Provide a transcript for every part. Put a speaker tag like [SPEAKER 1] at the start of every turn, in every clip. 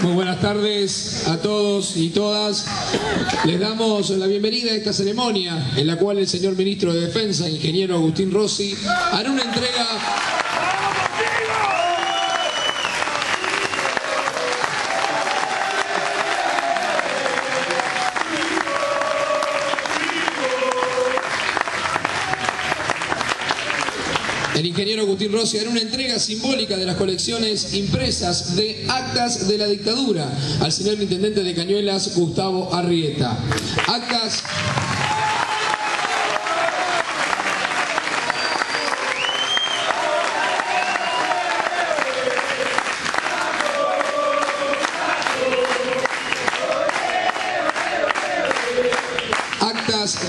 [SPEAKER 1] Muy buenas tardes a todos y todas. Les damos la bienvenida a esta ceremonia en la cual el señor Ministro de Defensa, ingeniero Agustín Rossi, hará una entrega El ingeniero Agustín Rossi hará una entrega simbólica de las colecciones impresas de actas de la dictadura al señor intendente de Cañuelas, Gustavo Arrieta. Actas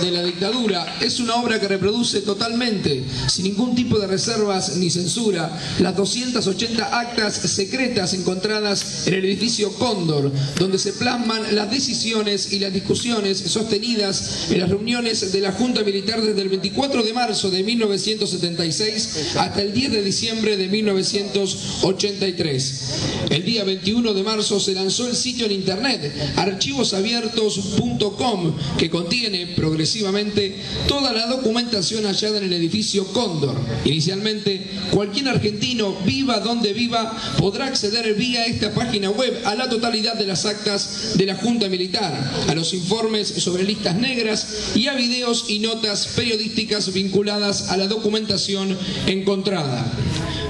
[SPEAKER 1] de la dictadura es una obra que reproduce totalmente, sin ningún tipo de reservas ni censura, las 280 actas secretas encontradas en el edificio Cóndor, donde se plasman las decisiones y las discusiones sostenidas en las reuniones de la Junta Militar desde el 24 de marzo de 1976 hasta el 10 de diciembre de 1983. El día 21 de marzo se lanzó el sitio en internet archivosabiertos.com, que contiene progresivamente toda la documentación hallada en el edificio Cóndor. Inicialmente, cualquier argentino, viva donde viva, podrá acceder vía esta página web a la totalidad de las actas de la Junta Militar, a los informes sobre listas negras y a videos y notas periodísticas vinculadas a la documentación encontrada.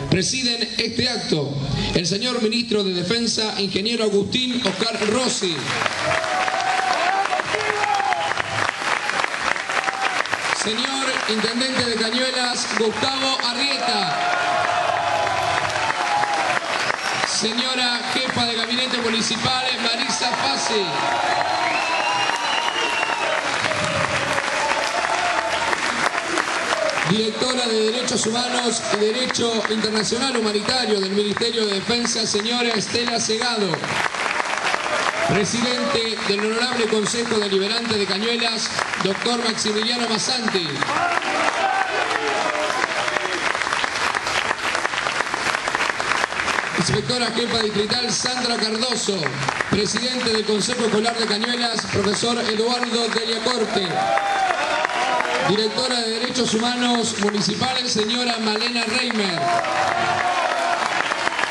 [SPEAKER 1] Presiden este acto el señor Ministro de Defensa, ingeniero Agustín Oscar Rossi. Señor Intendente de Cañuelas, Gustavo Arrieta. Señora Jefa de Gabinete Municipal, Marisa Fassi. Directora de Derechos Humanos y Derecho Internacional Humanitario del Ministerio de Defensa, señora Estela Segado. Presidente del Honorable Consejo Deliberante de Cañuelas, doctor Maximiliano Massanti. Inspectora Jefa Distrital Sandra Cardoso. Presidente del Consejo Escolar de Cañuelas, profesor Eduardo Deliacorte. Directora de Derechos Humanos Municipales, señora Malena Reimer.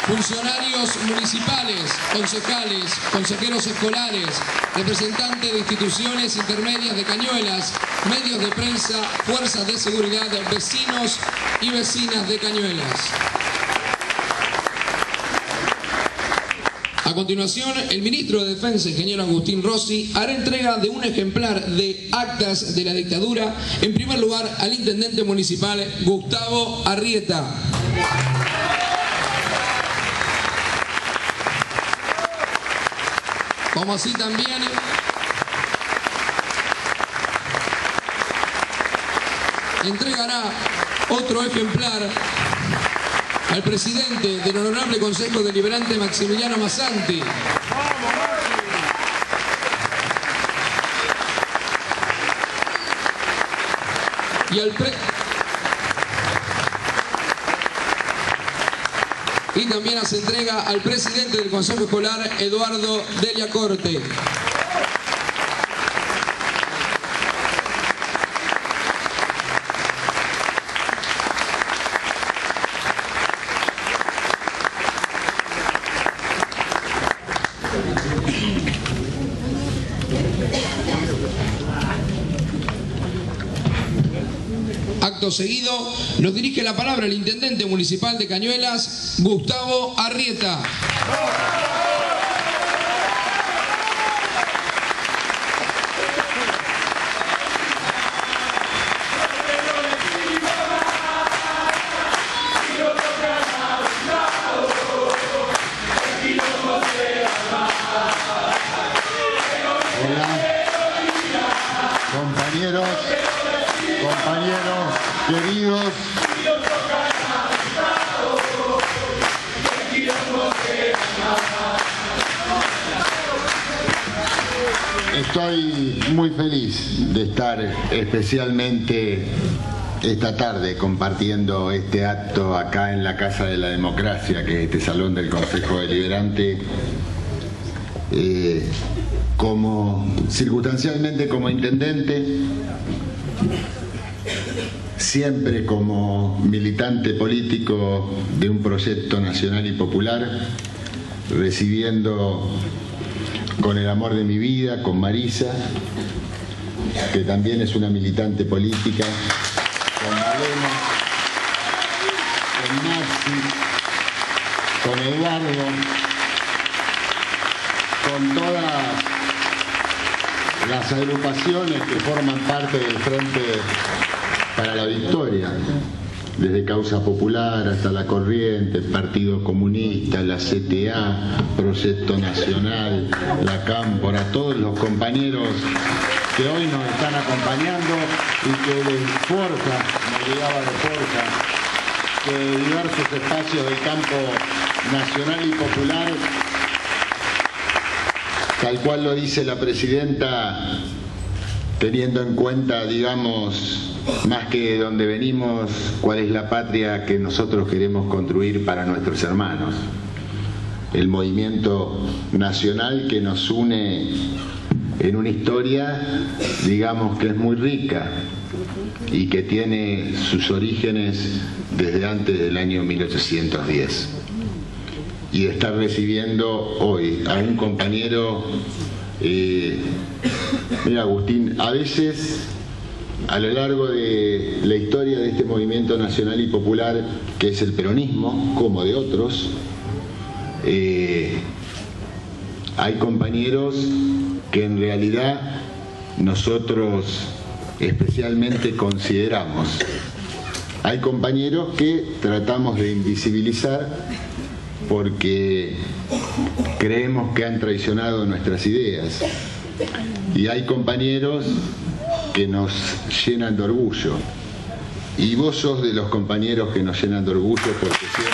[SPEAKER 1] Funcionarios municipales, concejales, consejeros escolares, representantes de instituciones intermedias de Cañuelas, medios de prensa, fuerzas de seguridad, vecinos y vecinas de Cañuelas. A continuación, el Ministro de Defensa, ingeniero Agustín Rossi, hará entrega de un ejemplar de actas de la dictadura, en primer lugar al Intendente Municipal, Gustavo Arrieta. Como así también entregará otro ejemplar al presidente del Honorable Consejo Deliberante, Maximiliano Massanti. Y también hace entrega al presidente del Consejo Escolar, Eduardo Deliacorte. Acto seguido, nos dirige la palabra el Intendente Municipal de Cañuelas, Gustavo Arrieta.
[SPEAKER 2] Compañeros queridos, estoy muy feliz de estar especialmente esta tarde compartiendo este acto acá en la Casa de la Democracia, que es este salón del Consejo Deliberante, circunstancialmente como intendente, siempre como militante político de un proyecto nacional y popular, recibiendo con el amor de mi vida, con Marisa, que también es una militante política, con Malena, con Maxi, con Eduardo, con todas las agrupaciones que forman parte del Frente para la Victoria, desde Causa Popular hasta La Corriente, Partido Comunista, la CTA, Proyecto Nacional, la Cámpora, todos los compañeros que hoy nos están acompañando y que de Forja, Movilidad de Forja, que de diversos espacios del campo nacional y popular, tal cual lo dice la presidenta, teniendo en cuenta, digamos, más que de dónde venimos, cuál es la patria que nosotros queremos construir para nuestros hermanos. El movimiento nacional que nos une en una historia, digamos, que es muy rica y que tiene sus orígenes desde antes del año 1810. Y de estar recibiendo hoy a un compañero, mira Agustín, a veces a lo largo de la historia de este movimiento nacional y popular, que es el peronismo, como de otros, hay compañeros que en realidad nosotros especialmente consideramos. Hay compañeros que tratamos de invisibilizar porque creemos que han traicionado nuestras ideas. Y hay compañeros que nos llenan de orgullo. Y vos sos de los compañeros que nos llenan de orgullo porque siempre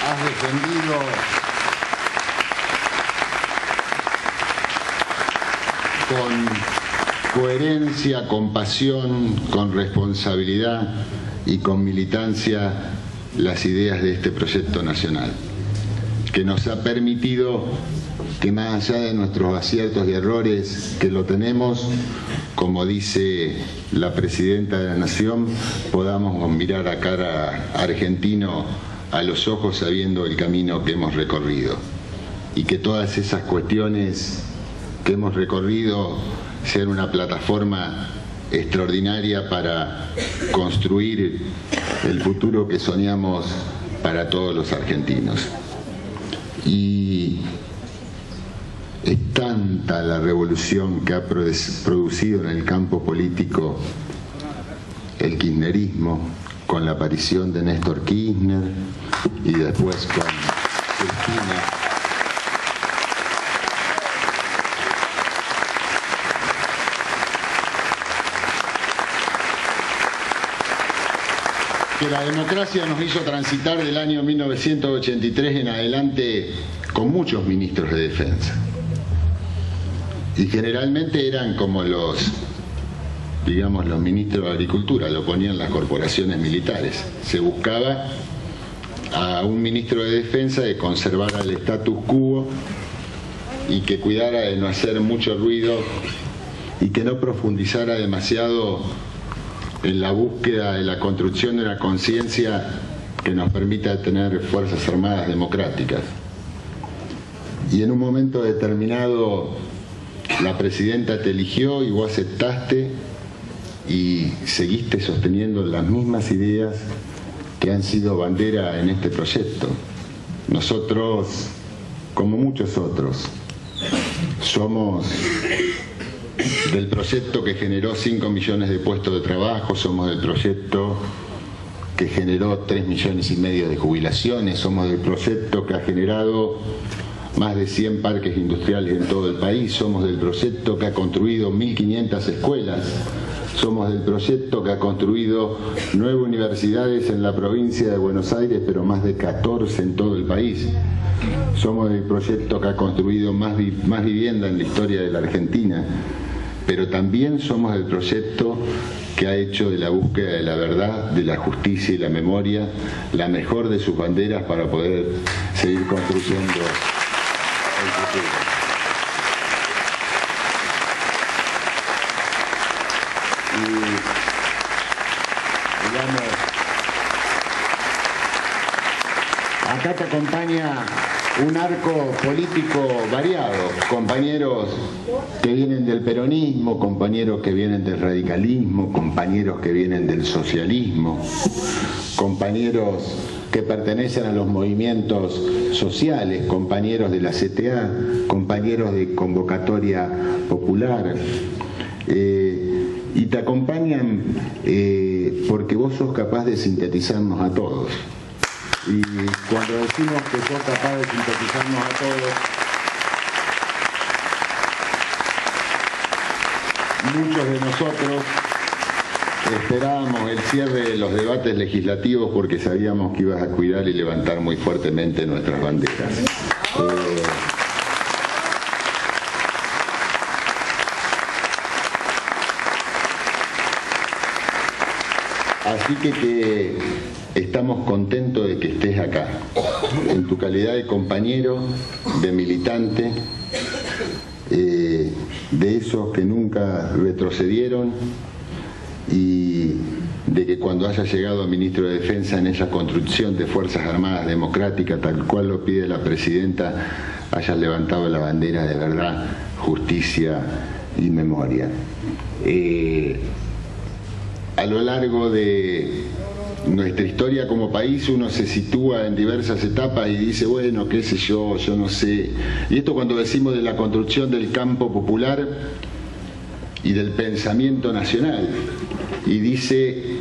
[SPEAKER 2] has defendido con coherencia, con pasión, con responsabilidad y con militancia las ideas de este proyecto nacional, que nos ha permitido que más allá de nuestros aciertos y errores que lo tenemos, como dice la Presidenta de la Nación, podamos mirar a cara argentino a los ojos sabiendo el camino que hemos recorrido y que todas esas cuestiones que hemos recorrido sean una plataforma extraordinaria para construir el futuro que soñamos para todos los argentinos. Y es tanta la revolución que ha producido en el campo político el kirchnerismo, con la aparición de Néstor Kirchner y después con Cristina, que la democracia nos hizo transitar del año 1983 en adelante con muchos ministros de defensa. Y generalmente eran como los ministros de Agricultura, lo ponían las corporaciones militares. Se buscaba a un ministro de Defensa de conservar el status quo y que cuidara de no hacer mucho ruido y que no profundizara demasiado en la búsqueda de la construcción de una conciencia que nos permita tener fuerzas armadas democráticas. Y en un momento determinado la presidenta te eligió y vos aceptaste y seguiste sosteniendo las mismas ideas que han sido bandera en este proyecto. Nosotros, como muchos otros, somos del proyecto que generó 5 millones de puestos de trabajo, somos del proyecto que generó 3,5 millones de jubilaciones, somos del proyecto que ha generado más de 100 parques industriales en todo el país, somos del proyecto que ha construido 1.500 escuelas, somos del proyecto que ha construido 9 universidades en la provincia de Buenos Aires, pero más de 14 en todo el país. Somos del proyecto que ha construido más vivienda en la historia de la Argentina. pero también somos el proyecto que ha hecho de la búsqueda de la verdad, de la justicia y la memoria la mejor de sus banderas para poder seguir construyendo el futuro. Y, digamos, acá te acompaña un arco político variado, compañeros que vienen del peronismo, compañeros que vienen del radicalismo, compañeros que vienen del socialismo, compañeros que pertenecen a los movimientos sociales, compañeros de la CTA, compañeros de Convocatoria Popular, y te acompañan porque vos sos capaz de sintetizarnos a todos. Y cuando decimos que sos capaz de sintetizarnos a todos, muchos de nosotros esperábamos el cierre de los debates legislativos porque sabíamos que ibas a cuidar y levantar muy fuertemente nuestras banderas. Así que estamos contentos de que estés acá, en tu calidad de compañero, de militante, de esos que nunca retrocedieron y de que cuando hayas llegado a ministro de Defensa en esa construcción de Fuerzas Armadas democráticas, tal cual lo pide la presidenta, hayas levantado la bandera de verdad, justicia y memoria. A lo largo de nuestra historia como país uno se sitúa en diversas etapas y dice, bueno, qué sé yo no sé. Y esto cuando decimos de la construcción del campo popular y del pensamiento nacional. Y dice,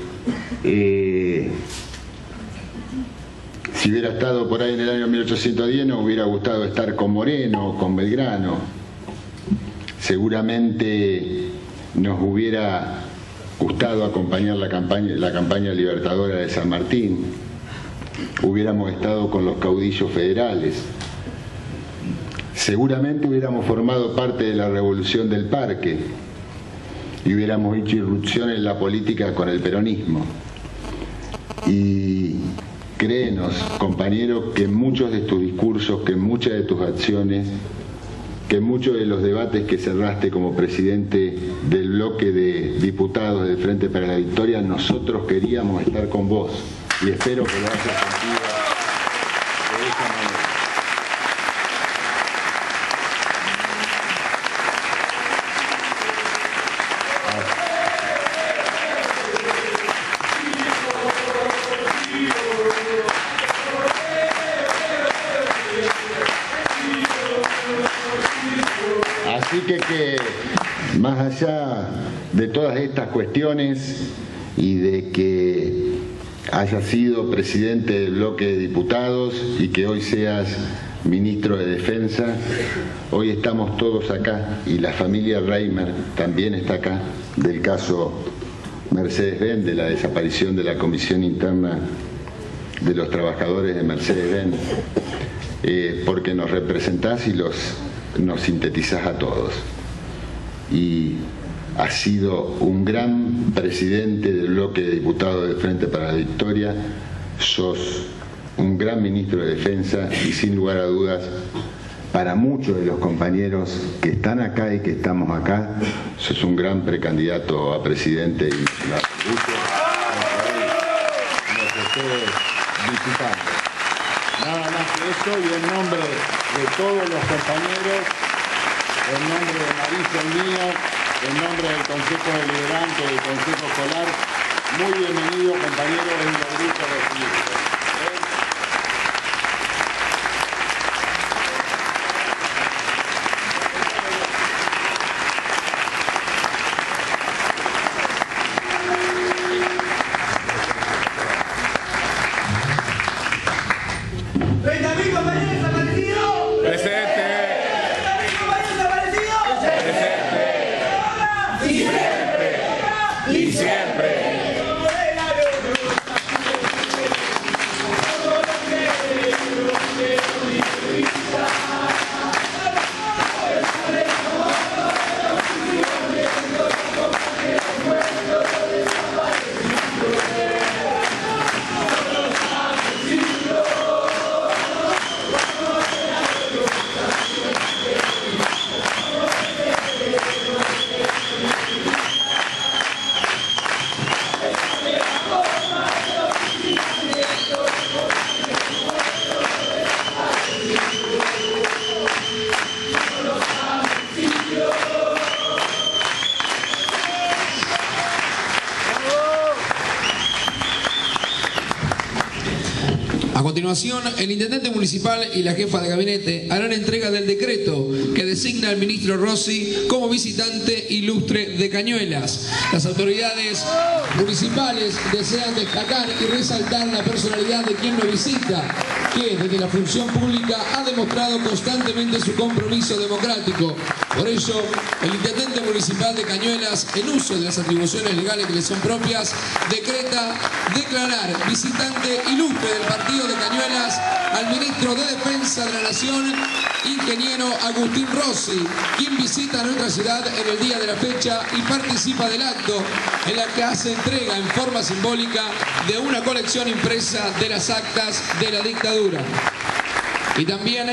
[SPEAKER 2] si hubiera estado por ahí en el año 1810 nos hubiera gustado estar con Moreno, con Belgrano. Seguramente nos hubiera gustado acompañar la campaña libertadora de San Martín, hubiéramos estado con los caudillos federales, seguramente hubiéramos formado parte de la Revolución del Parque y hubiéramos hecho irrupción en la política con el peronismo. Y créenos, compañeros, que en muchos de tus discursos, que en muchas de tus acciones, que en muchos de los debates que cerraste como presidente del bloque de diputados del Frente para la Victoria, nosotros queríamos estar con vos y espero que lo hayas sentido de esa manera. Así que más allá de todas estas cuestiones y de que hayas sido presidente del bloque de diputados y que hoy seas ministro de Defensa, hoy estamos todos acá y la familia Reimer también está acá, del caso Mercedes-Benz, de la desaparición de la Comisión Interna de los Trabajadores de Mercedes-Benz, porque nos representás y nos sintetizás a todos. Y has sido un gran presidente del bloque de diputados del Frente para la Victoria, sos un gran ministro de Defensa y sin lugar a dudas, para muchos de los compañeros que están acá y que estamos acá, sos un gran precandidato a presidente y la nada más que eso, y en nombre de todos los compañeros, en nombre de Marisa y mío, en nombre del Consejo Deliberante, del Consejo Escolar, muy bienvenido compañeros en el grupo de equilibrio.
[SPEAKER 1] A continuación, el intendente municipal y la jefa de gabinete harán entrega del decreto que designa al ministro Rossi como visitante ilustre de Cañuelas. Las autoridades municipales desean destacar y resaltar la personalidad de quien lo visita, que desde la función pública ha demostrado constantemente su compromiso democrático. Por ello, el intendente municipal de Cañuelas, en uso de las atribuciones legales que le son propias, decreta declarar visitante ilustre del partido de Cañuelas al ministro de Defensa de la Nación, ingeniero Agustín Rossi, quien visita nuestra ciudad en el día de la fecha y participa del acto en la que hace entrega en forma simbólica de una colección impresa de las actas de la dictadura. Y también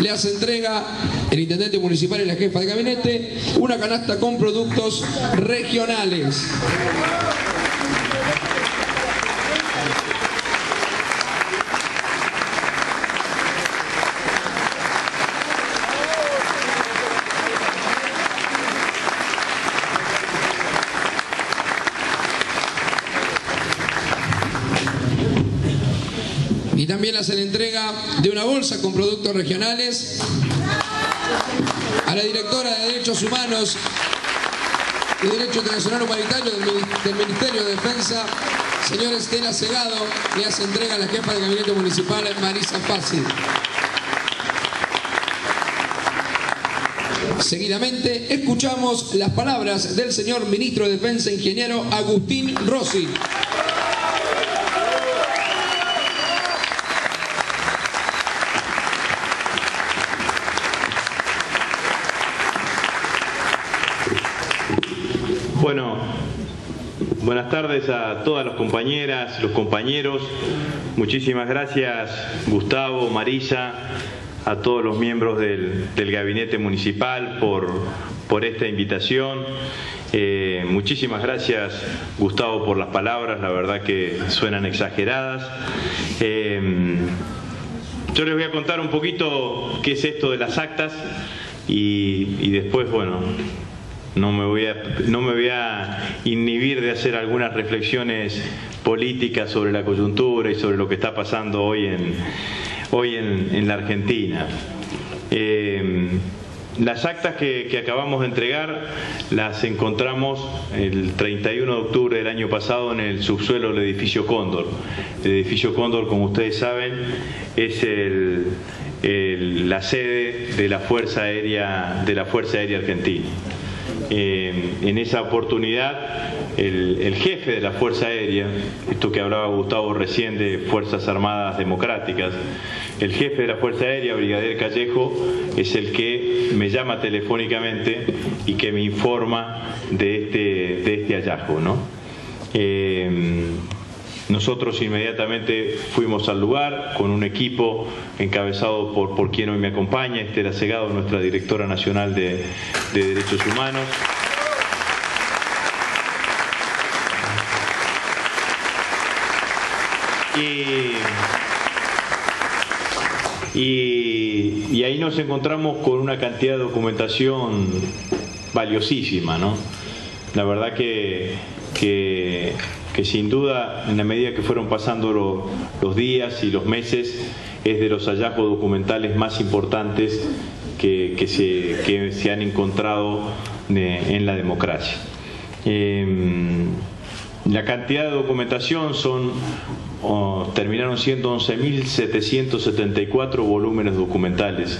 [SPEAKER 1] le hace entrega el intendente municipal y la jefa de gabinete una canasta con productos regionales. Y también hace la entrega de una bolsa con productos regionales a la directora de Derechos Humanos y Derecho Internacional Humanitario del Ministerio de Defensa, señora Estela Segado. Le hace entrega a la jefa de gabinete municipal, Marisa Fácil. Seguidamente escuchamos las palabras del señor ministro de Defensa, ingeniero Agustín Rossi.
[SPEAKER 3] Bueno, buenas tardes a todas las compañeras, los compañeros. Muchísimas gracias, Gustavo, Marisa, a todos los miembros del gabinete municipal por esta invitación. Muchísimas gracias, Gustavo, por las palabras, la verdad que suenan exageradas. Yo les voy a contar un poquito qué es esto de las actas y después, bueno, no me voy a inhibir de hacer algunas reflexiones políticas sobre la coyuntura y sobre lo que está pasando hoy en la Argentina. Las actas que acabamos de entregar las encontramos el 31 de octubre del año pasado en el subsuelo del edificio Cóndor. El edificio Cóndor, como ustedes saben, es la sede de la Fuerza Aérea Argentina. En esa oportunidad el jefe de la Fuerza Aérea, esto que hablaba Gustavo recién de Fuerzas Armadas Democráticas, el jefe de la Fuerza Aérea, Brigadier Callejo, es el que me llama telefónicamente y que me informa de este hallazgo, ¿no? Nosotros inmediatamente fuimos al lugar con un equipo encabezado por quien hoy me acompaña, Estela Segado, nuestra directora nacional de Derechos Humanos. Y ahí nos encontramos con una cantidad de documentación valiosísima, ¿no? La verdad que sin duda, en la medida que fueron pasando los días y los meses, es de los hallazgos documentales más importantes que se han encontrado en la democracia. La cantidad de documentación terminaron siendo 11.774 volúmenes documentales,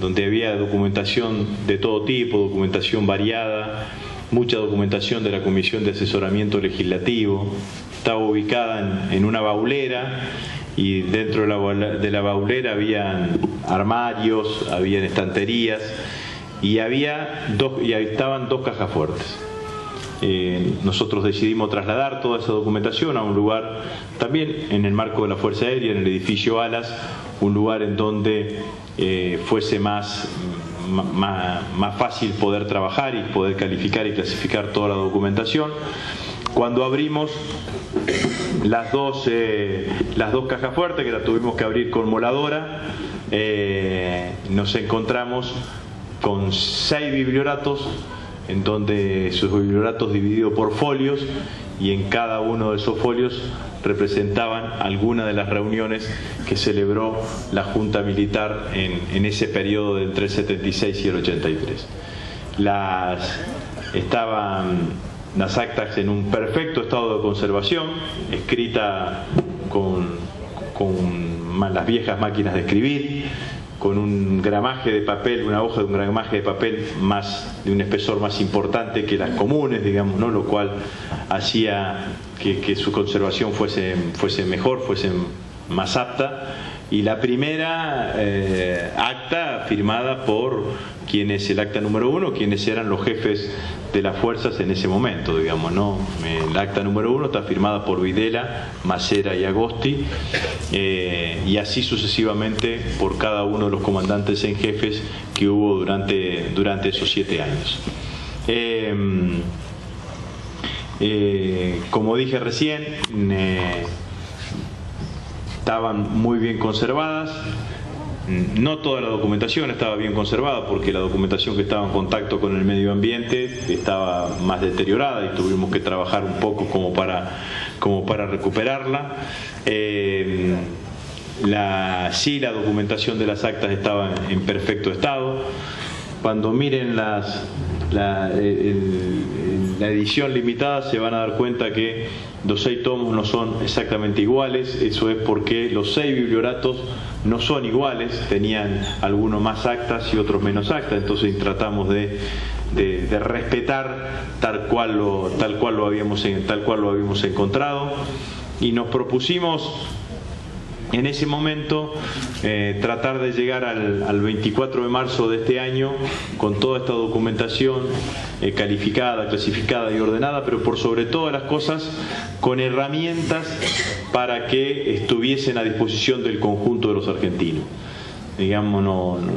[SPEAKER 3] donde había documentación de todo tipo, documentación variada, mucha documentación de la Comisión de Asesoramiento Legislativo. Estaba ubicada en una baulera y dentro de la baulera habían armarios, habían estanterías y estaban dos cajas fuertes. Nosotros decidimos trasladar toda esa documentación a un lugar, también en el marco de la Fuerza Aérea, en el edificio Alas, un lugar en donde fuese más fácil poder trabajar y poder calificar y clasificar toda la documentación. Cuando abrimos las dos cajas fuertes, que las tuvimos que abrir con moladora, nos encontramos con 6 biblioratos, en donde sus biblioratos divididos por folios, y en cada uno de esos folios representaban algunas de las reuniones que celebró la Junta Militar en ese periodo de entre el 76 y el 83. Estaban las actas en un perfecto estado de conservación, escrita con las viejas máquinas de escribir, con un gramaje de papel, una hoja de un gramaje de papel de un espesor más importante que las comunes, digamos, ¿no? Lo cual hacía que su conservación fuese mejor, fuese más apta. Y la primera acta firmada por el acta número 1, quienes eran los jefes de las fuerzas en ese momento, digamos, ¿no? El acta número 1 está firmada por Videla, Macera y Agosti, y así sucesivamente por cada uno de los comandantes en jefes que hubo durante esos 7 años. Como dije recién, estaban muy bien conservadas. No toda la documentación estaba bien conservada, porque la documentación que estaba en contacto con el medio ambiente estaba más deteriorada y tuvimos que trabajar un poco como para recuperarla. Sí, la documentación de las actas estaba en perfecto estado. Cuando miren la edición limitada se van a dar cuenta que los 6 tomos no son exactamente iguales. Eso es porque los 6 biblioratos no son iguales, tenían algunos más actas y otros menos actas, entonces tratamos de respetar tal cual lo habíamos encontrado, y nos propusimos en ese momento tratar de llegar al 24 de marzo de este año con toda esta documentación calificada, clasificada y ordenada, pero por sobre todas las cosas con herramientas para que estuviesen a disposición del conjunto de los argentinos. Digamos,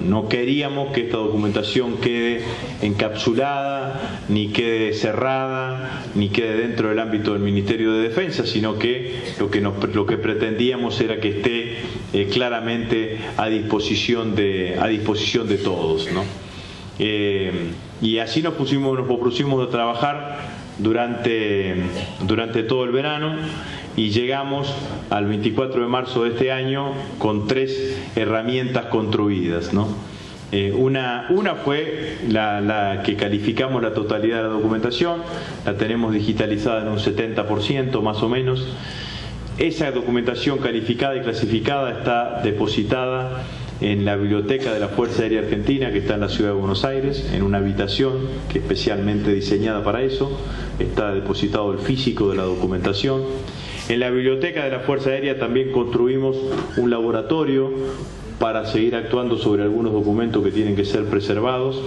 [SPEAKER 3] no queríamos que esta documentación quede encapsulada, ni quede cerrada, ni quede dentro del ámbito del Ministerio de Defensa, sino que lo que pretendíamos era que esté claramente a disposición de todos, ¿no? Y así nos propusimos a trabajar durante todo el verano, y llegamos al 24 de marzo de este año con 3 herramientas construidas, ¿no? Una fue la que calificamos la totalidad de la documentación, la tenemos digitalizada en un 70% más o menos. Esa documentación calificada y clasificada está depositada en la biblioteca de la Fuerza Aérea Argentina, que está en la ciudad de Buenos Aires, en una habitación que es especialmente diseñada para eso. Está depositado el físico de la documentación. En la biblioteca de la Fuerza Aérea también construimos un laboratorio para seguir actuando sobre algunos documentos que tienen que ser preservados,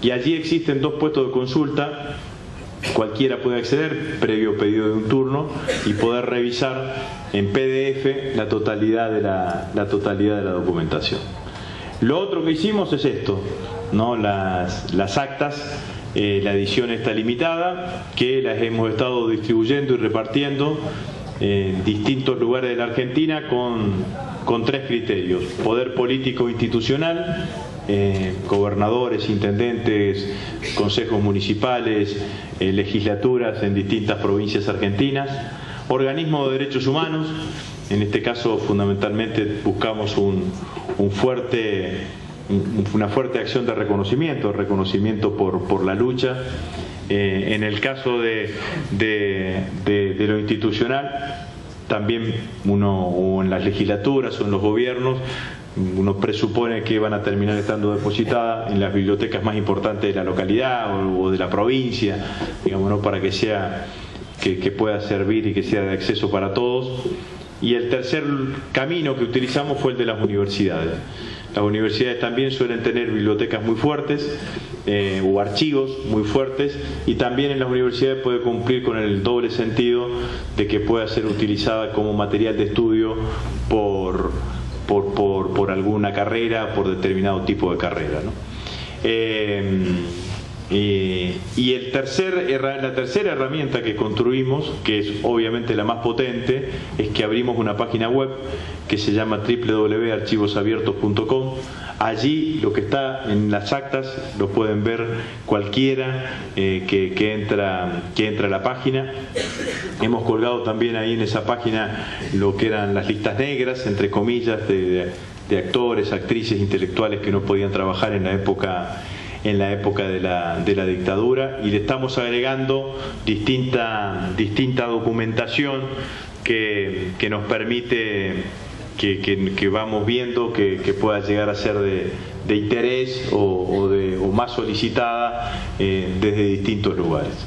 [SPEAKER 3] y allí existen 2 puestos de consulta. Cualquiera puede acceder previo pedido de un turno y poder revisar en PDF la totalidad de la documentación. Lo otro que hicimos es esto, ¿no? Las actas, la edición está limitada, que las hemos estado distribuyendo y repartiendo en distintos lugares de la Argentina con 3 criterios: poder político institucional, gobernadores, intendentes, consejos municipales, legislaturas en distintas provincias argentinas, organismos de derechos humanos. En este caso fundamentalmente buscamos una fuerte acción de reconocimiento por la lucha. En el caso de lo institucional, también o en las legislaturas o en los gobiernos, uno presupone que van a terminar estando depositadas en las bibliotecas más importantes de la localidad o de la provincia, digamos, ¿no? Para que pueda servir y que sea de acceso para todos. Y el tercer camino que utilizamos fue el de las universidades. Las universidades también suelen tener bibliotecas muy fuertes o archivos muy fuertes, y también en las universidades puede cumplir con el doble sentido de que pueda ser utilizada como material de estudio por alguna carrera, por determinado tipo de carrera, ¿no? Y la tercera herramienta que construimos, que es obviamente la más potente, es que abrimos una página web que se llama www.archivosabiertos.com. Allí lo que está en las actas lo pueden ver cualquiera que entra a la página. Hemos colgado también ahí en esa página lo que eran las listas negras, entre comillas, de actores, actrices, intelectuales que no podían trabajar en la época de la dictadura, y le estamos agregando distinta documentación que nos permite que vamos viendo que pueda llegar a ser de interés o más solicitada desde distintos lugares.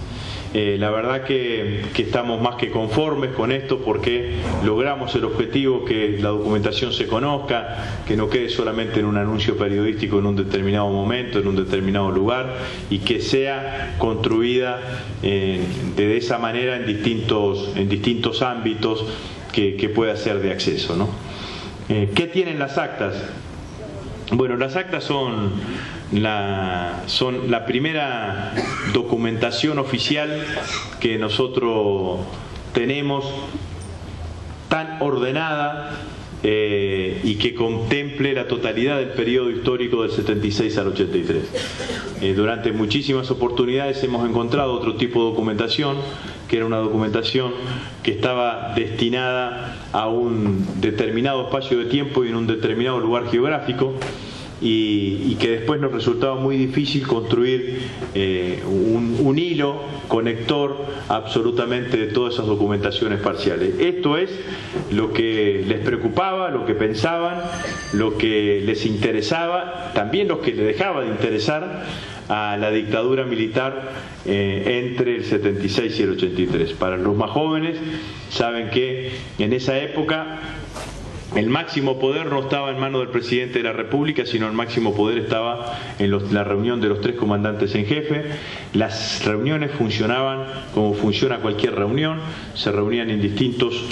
[SPEAKER 3] La verdad que estamos más que conformes con esto, porque logramos el objetivo que la documentación se conozca, que no quede solamente en un anuncio periodístico en un determinado momento, en un determinado lugar, y que sea construida de esa manera en distintos ámbitos que pueda ser de acceso, ¿no? ¿Qué tienen las actas? Bueno, las actas son la primera documentación oficial que nosotros tenemos, tan ordenada y que contemple la totalidad del periodo histórico del 76 al 83. Durante muchísimas oportunidades hemos encontrado otro tipo de documentación, que era una documentación que estaba destinada a un determinado espacio de tiempo y en un determinado lugar geográfico, y que después nos resultaba muy difícil construir un hilo conector absolutamente de todas esas documentaciones parciales. Esto es lo que les preocupaba, lo que pensaban, lo que les interesaba, también lo que les dejaba de interesar a la dictadura militar entre el 76 y el 83. Para los más jóvenes, saben que en esa época el máximo poder no estaba en manos del presidente de la República, sino el máximo poder estaba en la reunión de los 3 comandantes en jefe. Las reuniones funcionaban como funciona cualquier reunión, se reunían en distintos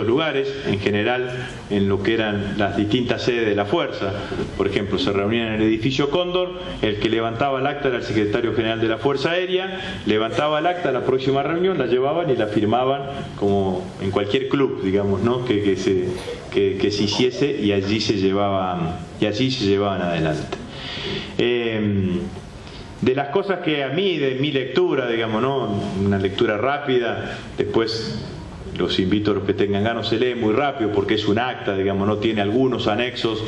[SPEAKER 3] lugares, en general en lo que eran las distintas sedes de la fuerza. Por ejemplo, se reunían en el edificio Cóndor, el que levantaba el acta era el secretario general de la Fuerza Aérea, levantaba el acta, a la próxima reunión la llevaban y la firmaban, como en cualquier club, digamos, ¿no? que se hiciese, y allí se llevaban adelante. De las cosas que a mí, de mi lectura, digamos, ¿no? Una lectura rápida, después los invito a los que tengan ganas, se lee muy rápido porque es un acta, digamos, no tiene algunos anexos,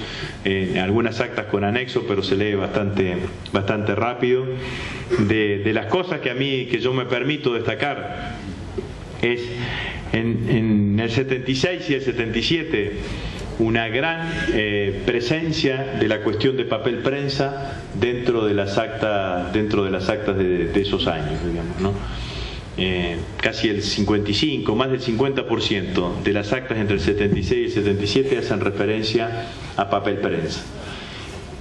[SPEAKER 3] algunas actas con anexos, pero se lee bastante rápido. De las cosas que yo me permito destacar es en el 76 y el 77 una gran presencia de la cuestión de papel prensa dentro de las actas de esos años, digamos, ¿no? Casi el 55, más del 50% de las actas entre el 76 y el 77 hacen referencia a papel prensa.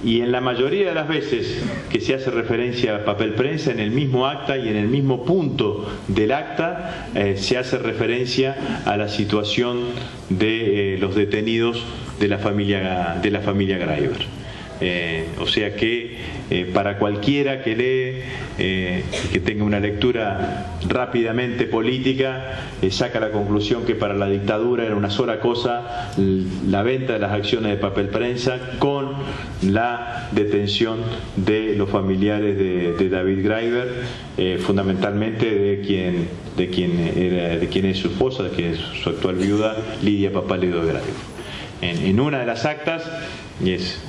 [SPEAKER 3] Y en la mayoría de las veces que se hace referencia a papel prensa, en el mismo acta y en el mismo punto del acta se hace referencia a la situación de los detenidos de la familia Greiber. O sea que para cualquiera que lee, que tenga una lectura rápidamente política, saca la conclusión que para la dictadura era una sola cosa: la venta de las acciones de papel prensa con la detención de los familiares de David Greiber, fundamentalmente de quien es su esposa, de quien es su actual viuda, Lidia Papaledo Greiber. En una de las actas, y es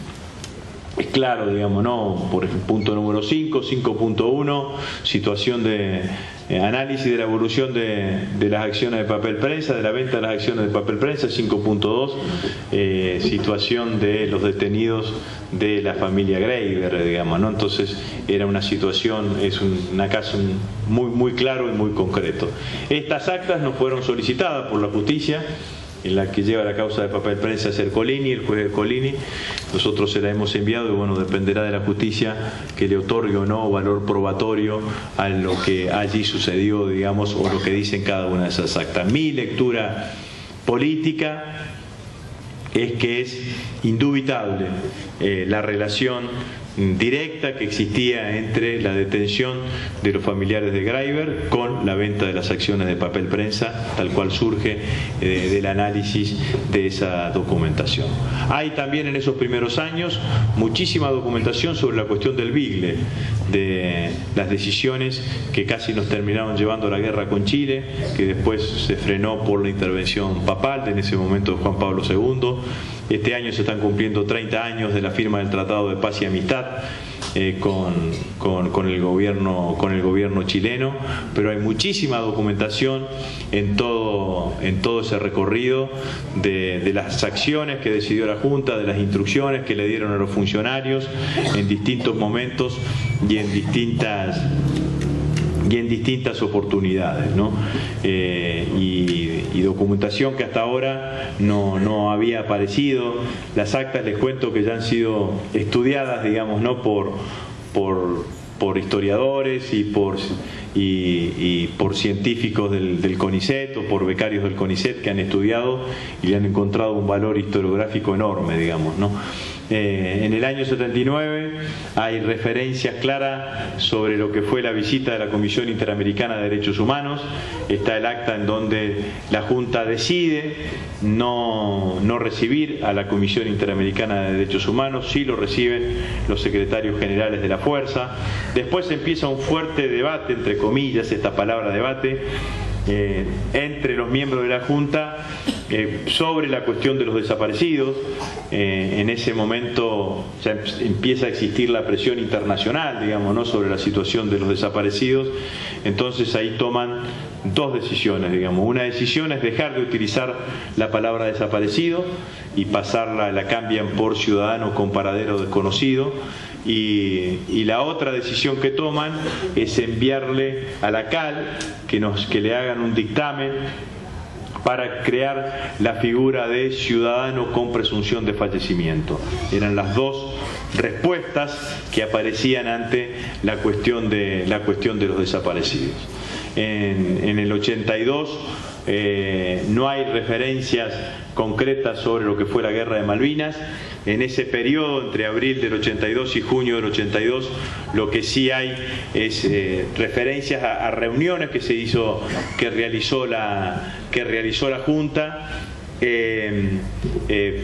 [SPEAKER 3] claro, digamos, ¿no? Por ejemplo, punto número 5.1, situación de análisis de la evolución de las acciones de papel prensa, de la venta de las acciones de papel prensa. 5.2, situación de los detenidos de la familia Greiber, digamos, ¿no? Entonces era una situación, es un caso muy claro y muy concreto. Estas actas nos fueron solicitadas por la justicia, en la que lleva la causa de papel prensa es Ercolini, el juez Ercolini. Nosotros se la hemos enviado y bueno, dependerá de la justicia que le otorgue o no valor probatorio a lo que allí sucedió, digamos, o lo que dicen cada una de esas actas. Mi lectura política es que es indubitable la relación directa que existía entre la detención de los familiares de Greiber con la venta de las acciones de papel prensa, tal cual surge del análisis de esa documentación. Hay también en esos primeros años muchísima documentación sobre la cuestión del Bigle, de las decisiones que casi nos terminaron llevando a la guerra con Chile, que después se frenó por la intervención papal en ese momento de Juan Pablo II. Este año se están cumpliendo 30 años de la firma del Tratado de Paz y Amistad con el gobierno chileno, pero hay muchísima documentación en todo ese recorrido de las acciones que decidió la Junta, de las instrucciones que le dieron a los funcionarios en distintos momentos y en distintas oportunidades, ¿no? Y documentación que hasta ahora no había aparecido. Las actas, les cuento que ya han sido estudiadas, digamos, ¿no? por historiadores y por científicos del CONICET o por becarios del CONICET que han estudiado y han encontrado un valor historiográfico enorme, digamos, ¿no? En el año 79 hay referencias claras sobre lo que fue la visita de la Comisión Interamericana de Derechos Humanos. Está el acta en donde la Junta decide no recibir a la Comisión Interamericana de Derechos Humanos, sí lo reciben los secretarios generales de la fuerza. Después empieza un fuerte debate, entre comillas, esta palabra debate, entre los miembros de la Junta sobre la cuestión de los desaparecidos. En ese momento ya empieza a existir la presión internacional, digamos, ¿no? sobre la situación de los desaparecidos. Entonces ahí toman dos decisiones, digamos. Una decisión es dejar de utilizar la palabra desaparecido y la cambian por ciudadano con paradero desconocido. Y la otra decisión que toman es enviarle a la CAL que le hagan un dictamen para crear la figura de ciudadano con presunción de fallecimiento. Eran las dos respuestas que aparecían ante la cuestión de los desaparecidos. En el 82 no hay referencias concretas sobre lo que fue la Guerra de Malvinas. En ese periodo, entre abril del 82 y junio del 82, lo que sí hay es referencias a reuniones que realizó la Junta,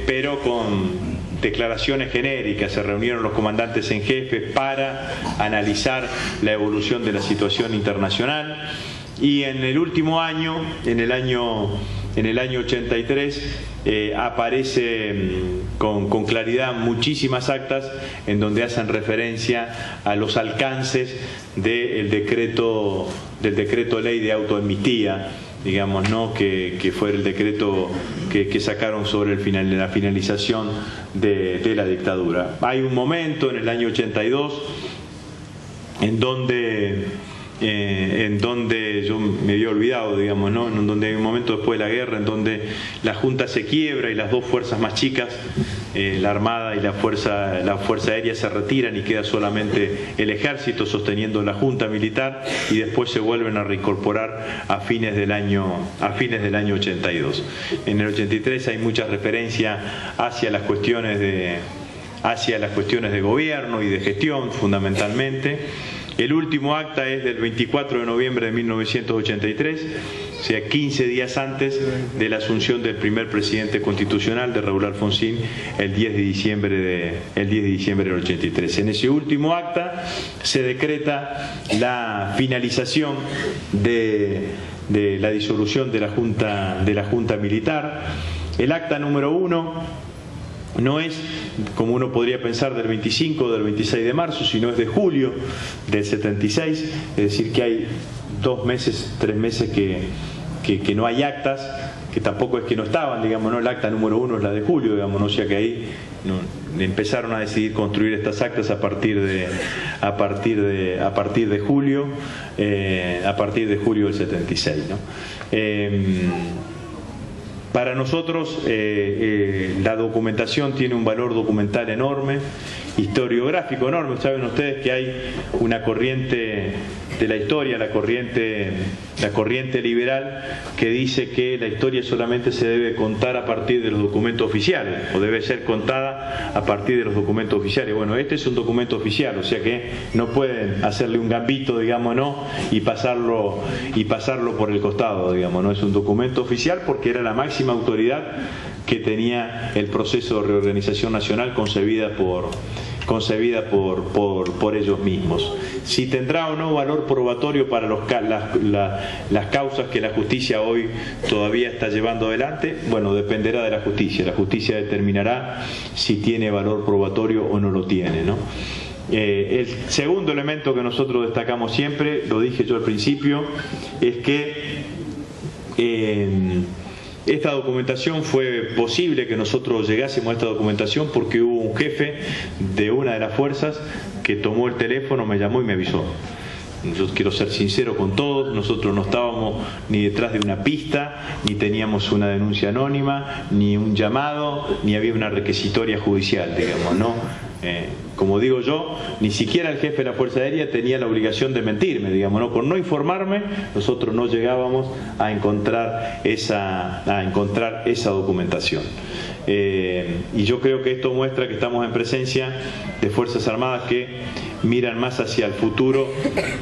[SPEAKER 3] pero con declaraciones genéricas. Se reunieron los comandantes en jefe para analizar la evolución de la situación internacional. Y en el último año, en el año 83, aparece con claridad muchísimas actas en donde hacen referencia a los alcances del decreto ley de autoamnistía, digamos, ¿no? que fue el decreto que sacaron sobre la finalización de la dictadura. Hay un momento en el año 82 en donde yo me había olvidado, digamos, ¿no? En donde hay un momento después de la guerra en donde la Junta se quiebra y las dos fuerzas más chicas, la Armada y la Fuerza Aérea, se retiran y queda solamente el Ejército sosteniendo la Junta Militar, y después se vuelven a reincorporar a fines del año 82. En el 83 hay mucha referencia hacia las cuestiones de gobierno y de gestión, fundamentalmente. El último acta es del 24 de noviembre de 1983, o sea, 15 días antes de la asunción del primer presidente constitucional, de Raúl Alfonsín, el 10 de diciembre del 83. En ese último acta se decreta la finalización de la disolución de la Junta Militar. El acta número 1 no es, como uno podría pensar, del 25 o del 26 de marzo, sino es de julio del 76, es decir, que hay 2 meses, 3 meses que no hay actas, que tampoco es que no estaban, digamos, ¿no? El acta número 1 es la de julio, digamos, ¿no? O sea que ahí empezaron a decidir construir estas actas a partir de julio del 76, ¿no? Para nosotros la documentación tiene un valor documental enorme historiográfico enorme. Saben ustedes que hay una corriente de la historia, la corriente liberal, que dice que la historia solamente se debe contar a partir de los documentos oficiales, o debe ser contada a partir de los documentos oficiales. Bueno, este es un documento oficial, o sea que no pueden hacerle un gambito, digamos, ¿no? y pasarlo por el costado, digamos, ¿no? Es un documento oficial porque era la máxima autoridad que tenía el proceso de reorganización nacional concebida por ellos mismos. Si tendrá o no valor probatorio para las causas que la justicia hoy todavía está llevando adelante, bueno, dependerá de la justicia. La justicia determinará si tiene valor probatorio o no lo tiene, ¿no? El segundo elemento que nosotros destacamos siempre, lo dije yo al principio, es que esta documentación fue posible que nosotros llegásemos a esta documentación porque hubo un jefe de una de las fuerzas que tomó el teléfono, me llamó y me avisó. Yo quiero ser sincero con todos, nosotros no estábamos ni detrás de una pista, ni teníamos una denuncia anónima, ni un llamado, ni había una requisitoria judicial, digamos, ¿no? Como digo yo, ni siquiera el jefe de la Fuerza Aérea tenía la obligación de mentirme, digamos, ¿no? Por no informarme, nosotros no llegábamos a encontrar esa documentación. Y yo creo que esto muestra que estamos en presencia de Fuerzas Armadas que miran más hacia el futuro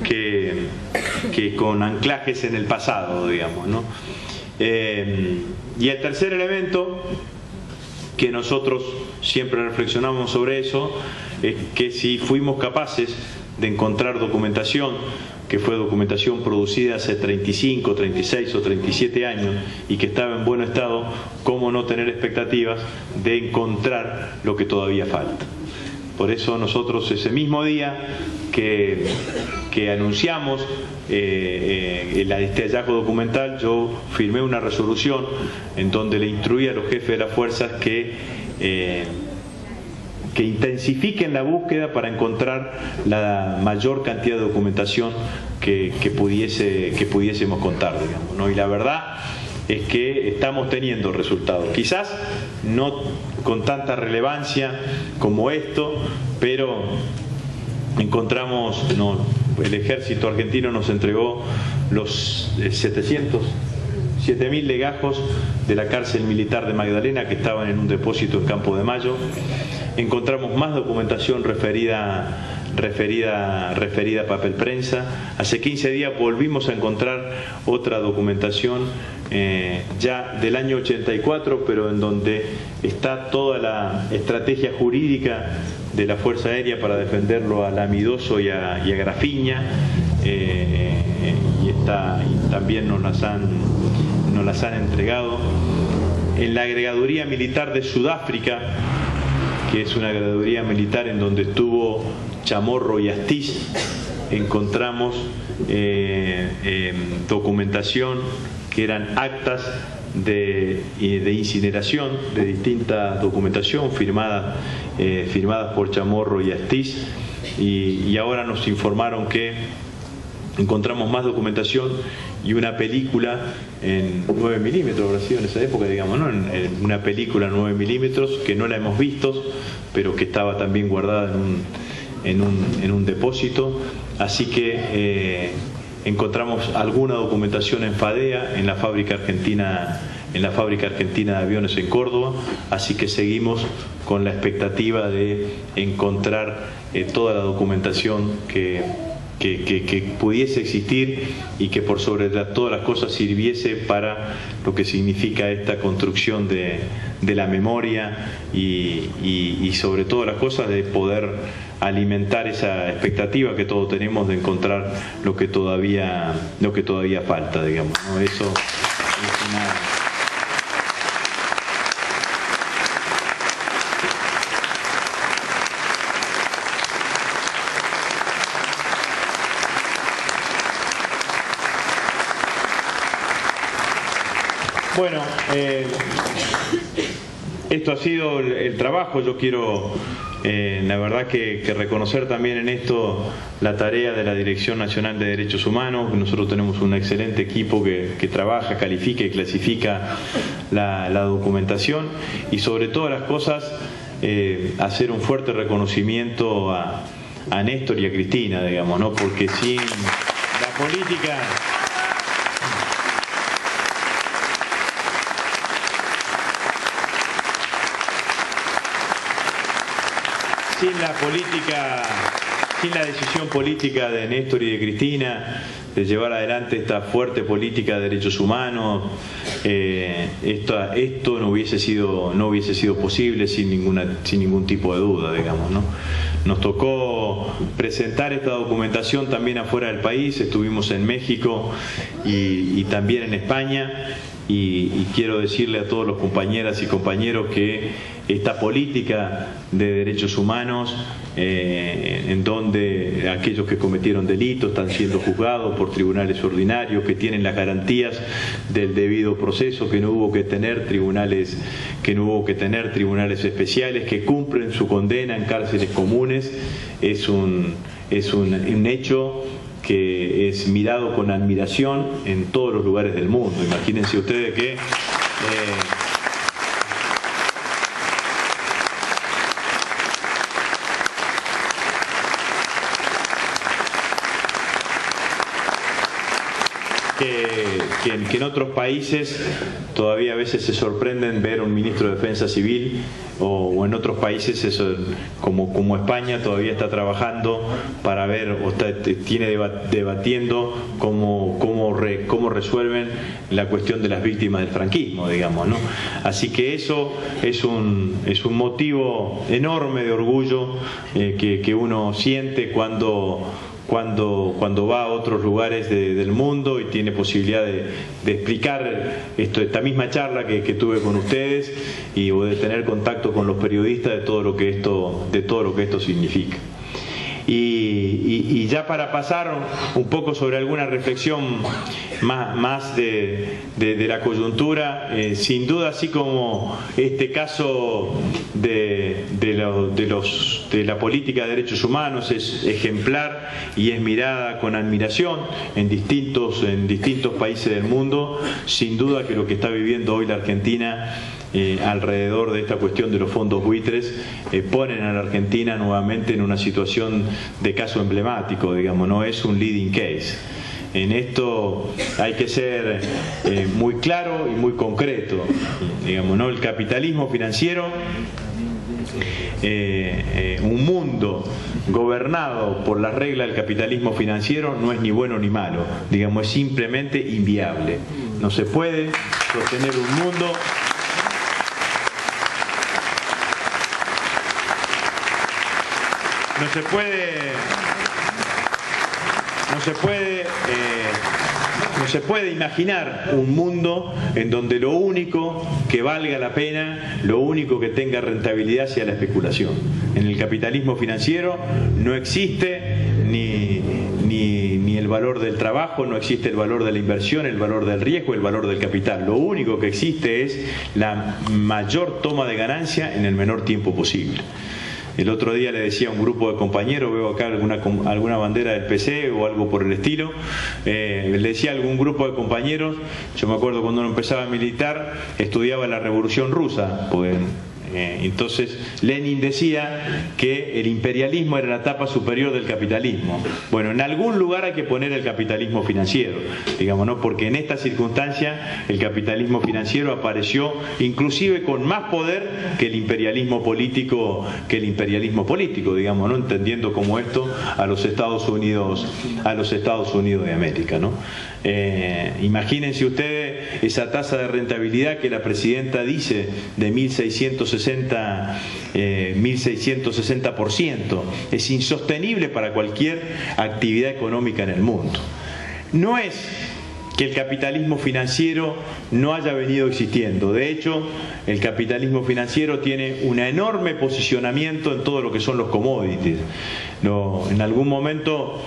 [SPEAKER 3] que con anclajes en el pasado, digamos, ¿no? Y el tercer elemento, que nosotros siempre reflexionamos sobre eso, es que si fuimos capaces de encontrar documentación, que fue documentación producida hace 35, 36 o 37 años y que estaba en buen estado, ¿cómo no tener expectativas de encontrar lo que todavía falta? Por eso nosotros ese mismo día que anunciamos este hallazgo documental, yo firmé una resolución en donde le instruí a los jefes de las fuerzas que intensifiquen la búsqueda para encontrar la mayor cantidad de documentación que pudiésemos contar, digamos, ¿no? Y la verdad es que estamos teniendo resultados, quizás no con tanta relevancia como esto, pero encontramos, el ejército argentino nos entregó los 7.000 legajos de la cárcel militar de Magdalena que estaban en un depósito en Campo de Mayo. Encontramos más documentación referida a papel prensa. Hace 15 días volvimos a encontrar otra documentación ya del año 84, pero en donde está toda la estrategia jurídica de la Fuerza Aérea para defenderlo a Lamidoso y a Grafiña, y también nos las han entregado. En la agregaduría militar de Sudáfrica, que es una agregaduría militar en donde estuvo Chamorro y Astiz, encontramos documentación que eran actas de incineración, de distinta documentación firmadas por Chamorro y Astiz, y ahora nos informaron que encontramos más documentación y una película en 9 milímetros, habrá sido en esa época, digamos, ¿no? En una película en 9 milímetros que no la hemos visto, pero que estaba también guardada en un depósito. Así que encontramos alguna documentación en FADEA, en la fábrica argentina de aviones en Córdoba, así que seguimos con la expectativa de encontrar toda la documentación que pudiese existir y que por sobre todas las cosas sirviese para lo que significa esta construcción de la memoria y sobre todas las cosas de poder alimentar esa expectativa que todos tenemos de encontrar lo que todavía falta, digamos, ¿no? Eso es una... Bueno, esto ha sido el trabajo. Yo quiero, la verdad, que reconocer también en esto la tarea de la Dirección Nacional de Derechos Humanos. Nosotros tenemos un excelente equipo que trabaja, califica y clasifica la documentación, y sobre todas las cosas hacer un fuerte reconocimiento a Néstor y a Cristina, digamos, ¿no? Porque sin la política... Sin la decisión política de Néstor y de Cristina de llevar adelante esta fuerte política de derechos humanos, esto no hubiese sido posible sin ningún tipo de duda, digamos, ¿no? Nos tocó presentar esta documentación también afuera del país, estuvimos en México y también en España. Y quiero decirle a todos los compañeras y compañeros que esta política de derechos humanos, en donde aquellos que cometieron delitos están siendo juzgados por tribunales ordinarios, que tienen las garantías del debido proceso, que no hubo que tener tribunales especiales, que cumplen su condena en cárceles comunes, es un hecho que es mirado con admiración en todos los lugares del mundo. Imagínense ustedes que en otros países todavía a veces se sorprenden ver un ministro de Defensa Civil, o en otros países eso, como España todavía está trabajando para ver o tiene debatiendo cómo resuelven la cuestión de las víctimas del franquismo, digamos, ¿no? Así que eso es un motivo enorme de orgullo que uno siente cuando va a otros lugares del mundo y tiene posibilidad de explicar esta misma charla que tuve con ustedes y de tener contacto con los periodistas de todo lo que esto significa. Y ya para pasar un poco sobre alguna reflexión más de la coyuntura, sin duda, así como este caso de la política de derechos humanos es ejemplar y es mirada con admiración en distintos países del mundo, sin duda que lo que está viviendo hoy la Argentina alrededor de esta cuestión de los fondos buitres ponen a la Argentina nuevamente en una situación de caso emblemático, digamos, no es un leading case. En esto hay que ser muy claro y muy concreto, digamos, ¿no? El capitalismo financiero, un mundo gobernado por las reglas del capitalismo financiero no es ni bueno ni malo, digamos, es simplemente inviable. No se puede sostener un mundo no se puede imaginar un mundo en donde lo único que valga la pena, lo único que tenga rentabilidad sea la especulación. En el capitalismo financiero no existe ni el valor del trabajo, no existe el valor de la inversión, el valor del riesgo, el valor del capital. Lo único que existe es la mayor toma de ganancia en el menor tiempo posible. El otro día le decía a un grupo de compañeros, veo acá alguna bandera del PC o algo por el estilo, le decía a algún grupo de compañeros, yo me acuerdo cuando uno empezaba a militar, estudiaba la Revolución Rusa, pues, entonces Lenin decía que el imperialismo era la etapa superior del capitalismo. Bueno, en algún lugar hay que poner el capitalismo financiero, digamos, ¿no? Porque en esta circunstancia el capitalismo financiero apareció inclusive con más poder que el imperialismo político, digamos, ¿no? Entendiendo como esto a los Estados Unidos de América, ¿no? Imagínense ustedes esa tasa de rentabilidad que la presidenta dice de 1660%. Es insostenible para cualquier actividad económica en el mundo. No es que el capitalismo financiero no haya venido existiendo. De hecho, el capitalismo financiero tiene un enorme posicionamiento en todo lo que son los commodities. En algún momento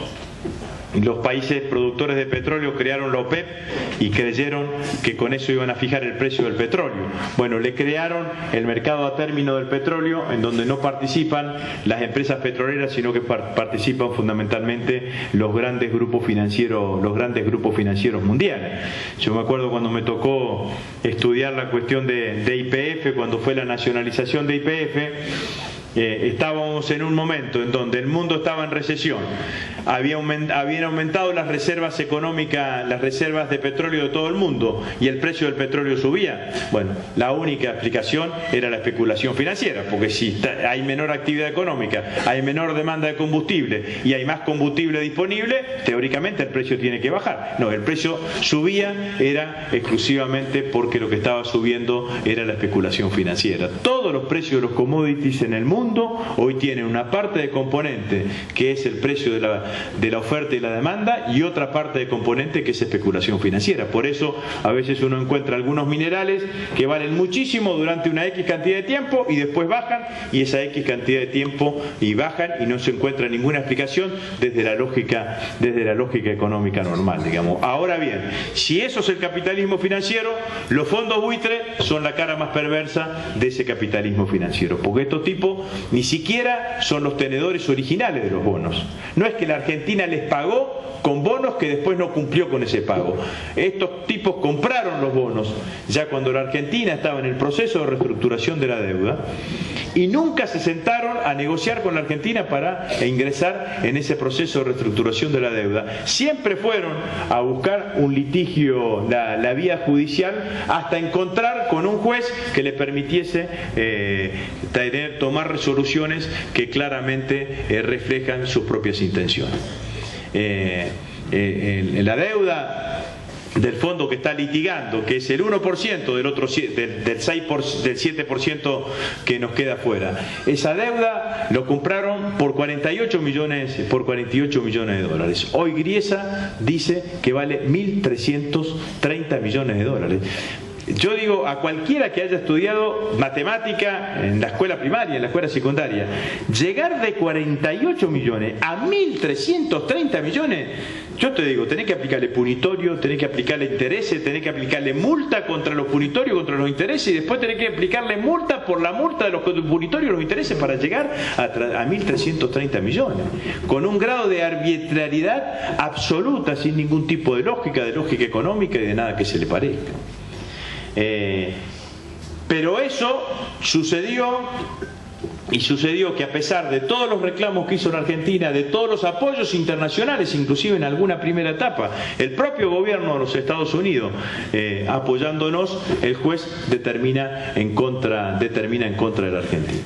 [SPEAKER 3] los países productores de petróleo crearon la OPEP y creyeron que con eso iban a fijar el precio del petróleo. Bueno, le crearon el mercado a término del petróleo, en donde no participan las empresas petroleras, sino que participan fundamentalmente los grandes grupos financieros mundiales. Yo me acuerdo cuando me tocó estudiar la cuestión de YPF, cuando fue la nacionalización de YPF. Estábamos en un momento en donde el mundo estaba en recesión, habían aumentado las reservas económicas, las reservas de petróleo de todo el mundo, y el precio del petróleo subía. Bueno, la única explicación era la especulación financiera, porque si hay menor actividad económica, hay menor demanda de combustible y hay más combustible disponible, teóricamente el precio tiene que bajar. No, el precio subía era exclusivamente porque lo que estaba subiendo era la especulación financiera. Todos los precios de los commodities en el mundo hoy tienen una parte de componente que es el precio de la oferta y la demanda, y otra parte de componente que es especulación financiera. Por eso a veces uno encuentra algunos minerales que valen muchísimo durante una X cantidad de tiempo y después bajan, y esa X cantidad de tiempo y bajan, y no se encuentra ninguna explicación desde la lógica económica normal, digamos. Ahora bien, si eso es el capitalismo financiero, los fondos buitre son la cara más perversa de ese capitalismo financiero, porque estos tipos ni siquiera son los tenedores originales de los bonos. No es que la Argentina les pagó con bonos que después no cumplió con ese pago. Estos tipos compraron los bonos ya cuando la Argentina estaba en el proceso de reestructuración de la deuda, y nunca se sentaron a negociar con la Argentina para ingresar en ese proceso de reestructuración de la deuda. Siempre fueron a buscar un litigio, la vía judicial, hasta encontrar con un juez que le permitiese tomar resoluciones que claramente reflejan sus propias intenciones. La deuda del fondo que está litigando, que es el 1% del 7% que nos queda fuera, esa deuda lo compraron por 48 millones de dólares. Hoy Griesa dice que vale 1.330 millones de dólares. Yo digo a cualquiera que haya estudiado matemática en la escuela primaria, en la escuela secundaria, llegar de 48 millones a 1.330 millones, yo te digo, tenés que aplicarle punitorio, tenés que aplicarle intereses, tenés que aplicarle multa contra los punitorios, contra los intereses, y después tenés que aplicarle multa por la multa de los punitorios y los intereses para llegar a 1.330 millones, con un grado de arbitrariedad absoluta, sin ningún tipo de lógica económica y de nada que se le parezca. Pero eso sucedió, y sucedió que a pesar de todos los reclamos que hizo la Argentina, de todos los apoyos internacionales, inclusive en alguna primera etapa, el propio gobierno de los Estados Unidos apoyándonos, el juez determina en contra de la Argentina.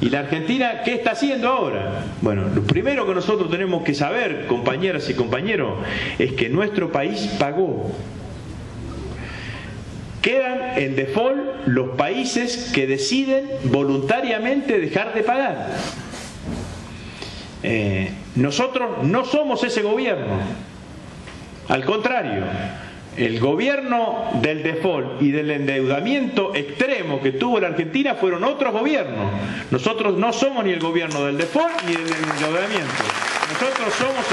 [SPEAKER 3] ¿Y la Argentina qué está haciendo ahora? Bueno, lo primero que nosotros tenemos que saber, compañeras y compañeros, es que nuestro país pagó. Quedan en default los países que deciden voluntariamente dejar de pagar. Nosotros no somos ese gobierno. Al contrario, el gobierno del default y del endeudamiento extremo que tuvo la Argentina fueron otros gobiernos. Nosotros no somos ni el gobierno del default ni del endeudamiento. Nosotros somos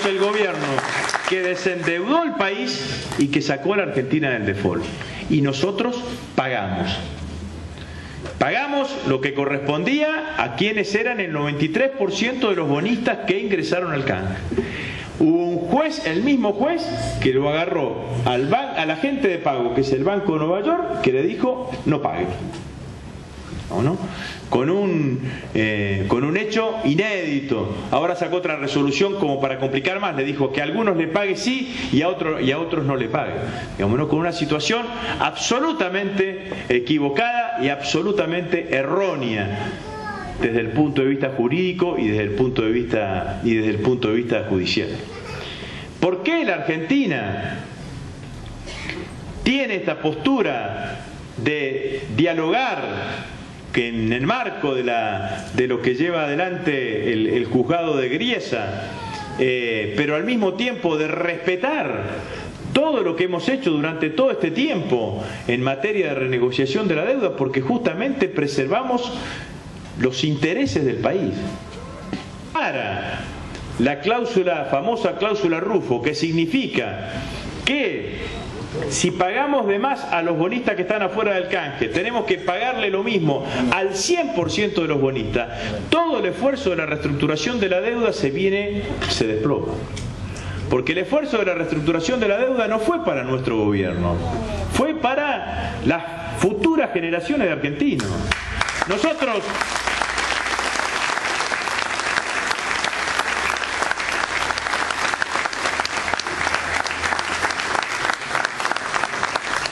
[SPEAKER 3] el gobierno que desendeudó el país y que sacó a la Argentina del default. Y nosotros pagamos. Pagamos lo que correspondía a quienes eran el 93% de los bonistas que ingresaron al canje. Hubo un juez, el mismo juez, que lo agarró al agente de pago, que es el Banco de Nueva York, que le dijo no pague. ¿No? Con un hecho inédito. Ahora sacó otra resolución como para complicar más, le dijo que a algunos le pague sí y a otros no le pague. Digamos, ¿no? Con una situación absolutamente equivocada y absolutamente errónea desde el punto de vista jurídico y desde el punto de vista judicial. ¿Por qué la Argentina tiene esta postura de dialogar, que en el marco de lo que lleva adelante el juzgado de Griesa, pero al mismo tiempo de respetar todo lo que hemos hecho durante todo este tiempo en materia de renegociación de la deuda, porque justamente preservamos los intereses del país. Para la cláusula, famosa cláusula Rufo, que significa que si pagamos de más a los bonistas que están afuera del canje, tenemos que pagarle lo mismo al 100% de los bonistas, todo el esfuerzo de la reestructuración de la deuda se desploma. Porque el esfuerzo de la reestructuración de la deuda no fue para nuestro gobierno, fue para las futuras generaciones de argentinos.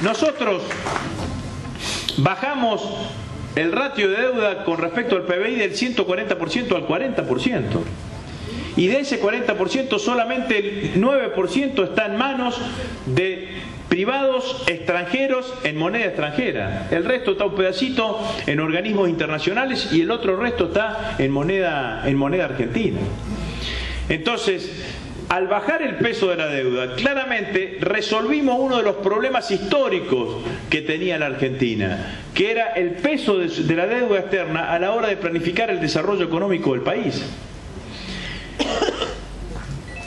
[SPEAKER 3] Nosotros bajamos el ratio de deuda con respecto al PBI del 140% al 40%. Y de ese 40% solamente el 9% está en manos de privados extranjeros en moneda extranjera. El resto está un pedacito en organismos internacionales y el otro resto está en moneda argentina. Entonces, al bajar el peso de la deuda, claramente resolvimos uno de los problemas históricos que tenía la Argentina, que era el peso de la deuda externa a la hora de planificar el desarrollo económico del país.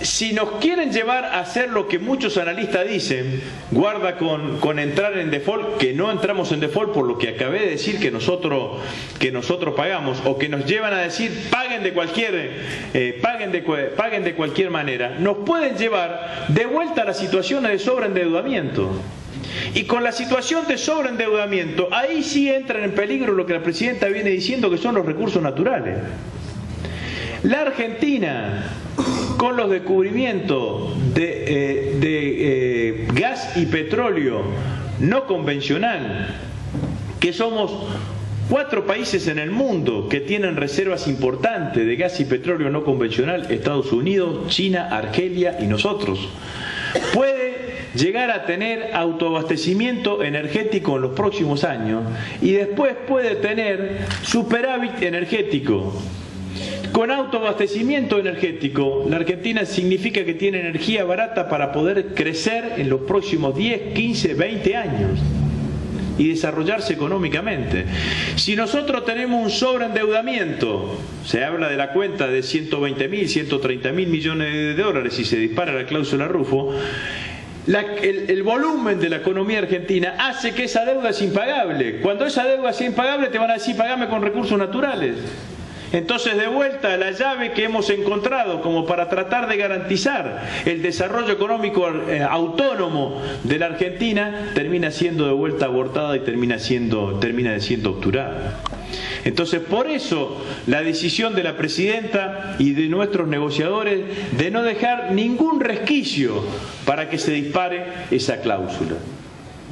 [SPEAKER 3] Si nos quieren llevar a hacer lo que muchos analistas dicen, guarda con entrar en default, que no entramos en default por lo que acabé de decir que nosotros pagamos, o que nos llevan a decir paguen de cualquier manera, nos pueden llevar de vuelta a las situaciones de sobreendeudamiento. Y con la situación de sobreendeudamiento, ahí sí entran en peligro lo que la presidenta viene diciendo, que son los recursos naturales. La Argentina, con los descubrimientos de gas y petróleo no convencional, que somos 4 países en el mundo que tienen reservas importantes de gas y petróleo no convencional: Estados Unidos, China, Argelia y nosotros, puede llegar a tener autoabastecimiento energético en los próximos años y después puede tener superávit energético. Con autoabastecimiento energético, la Argentina significa que tiene energía barata para poder crecer en los próximos 10, 15, 20 años y desarrollarse económicamente. Si nosotros tenemos un sobreendeudamiento, se habla de la cuenta de 120.000, 130.000 millones de dólares si se dispara la cláusula Rufo, el volumen de la economía argentina hace que esa deuda es impagable. Cuando esa deuda es impagable, te van a decir pagame con recursos naturales. Entonces, de vuelta, la llave que hemos encontrado como para tratar de garantizar el desarrollo económico autónomo de la Argentina termina siendo de vuelta abortada y termina siendo obturada. Entonces, por eso la decisión de la presidenta y de nuestros negociadores de no dejar ningún resquicio para que se dispare esa cláusula.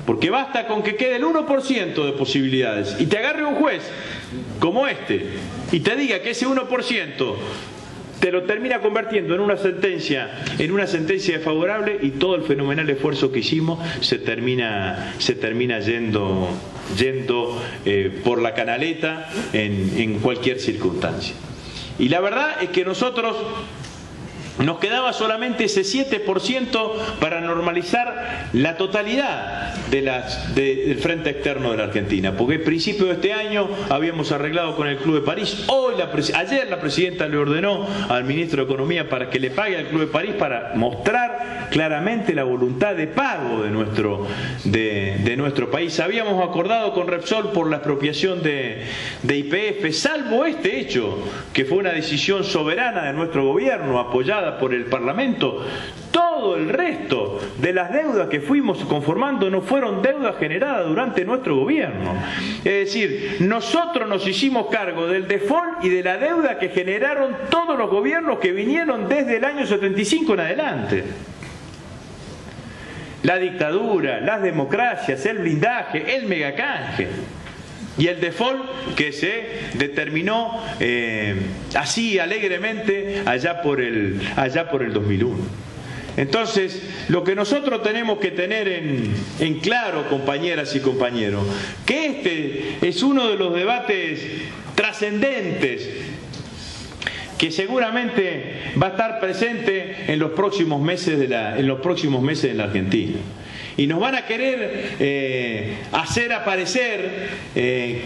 [SPEAKER 3] Porque basta con que quede el 1% de posibilidades y te agarre un juez como este y te diga que ese 1% te lo termina convirtiendo en una sentencia desfavorable, y todo el fenomenal esfuerzo que hicimos se termina yendo por la canaleta en cualquier circunstancia. Y la verdad es que nosotros nos quedaba solamente ese 7% para normalizar la totalidad del frente externo de la Argentina, porque al principio de este año habíamos arreglado con el Club de París. Ayer la presidenta le ordenó al ministro de Economía para que le pague al Club de París, para mostrar claramente la voluntad de pago de nuestro país. Habíamos acordado con Repsol por la expropiación de YPF, salvo este hecho, que fue una decisión soberana de nuestro gobierno, apoyada por el Parlamento. Todo el resto de las deudas que fuimos conformando no fueron deudas generadas durante nuestro gobierno. Es decir, nosotros nos hicimos cargo del default y de la deuda que generaron todos los gobiernos que vinieron desde el año 75 en adelante. La dictadura, las democracias, el blindaje, el megacanje y el default que se determinó así alegremente allá por el 2001. Entonces, lo que nosotros tenemos que tener en claro, compañeras y compañeros, que este es uno de los debates trascendentes que seguramente va a estar presente en los próximos meses de la Argentina. Y nos van a querer hacer aparecer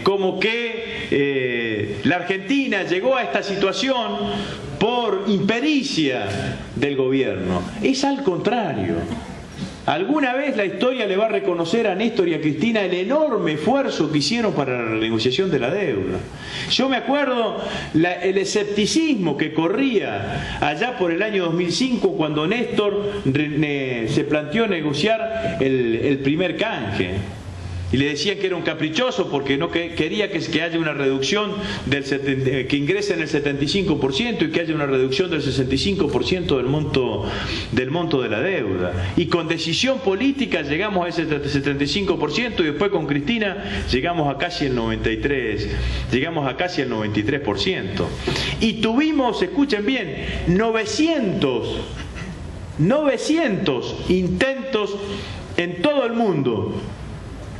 [SPEAKER 3] como que la Argentina llegó a esta situación por impericia del gobierno. Es al contrario. Alguna vez la historia le va a reconocer a Néstor y a Cristina el enorme esfuerzo que hicieron para la renegociación de la deuda. Yo me acuerdo el escepticismo que corría allá por el año 2005 cuando Néstor se planteó negociar el primer canje. Y le decían que era un caprichoso porque no quería que haya una reducción que ingrese en el 75% y que haya una reducción del 65% del monto de la deuda. Y con decisión política llegamos a ese 75% y después con Cristina llegamos a casi el 93%. Y tuvimos, escuchen bien, 900 intentos en todo el mundo.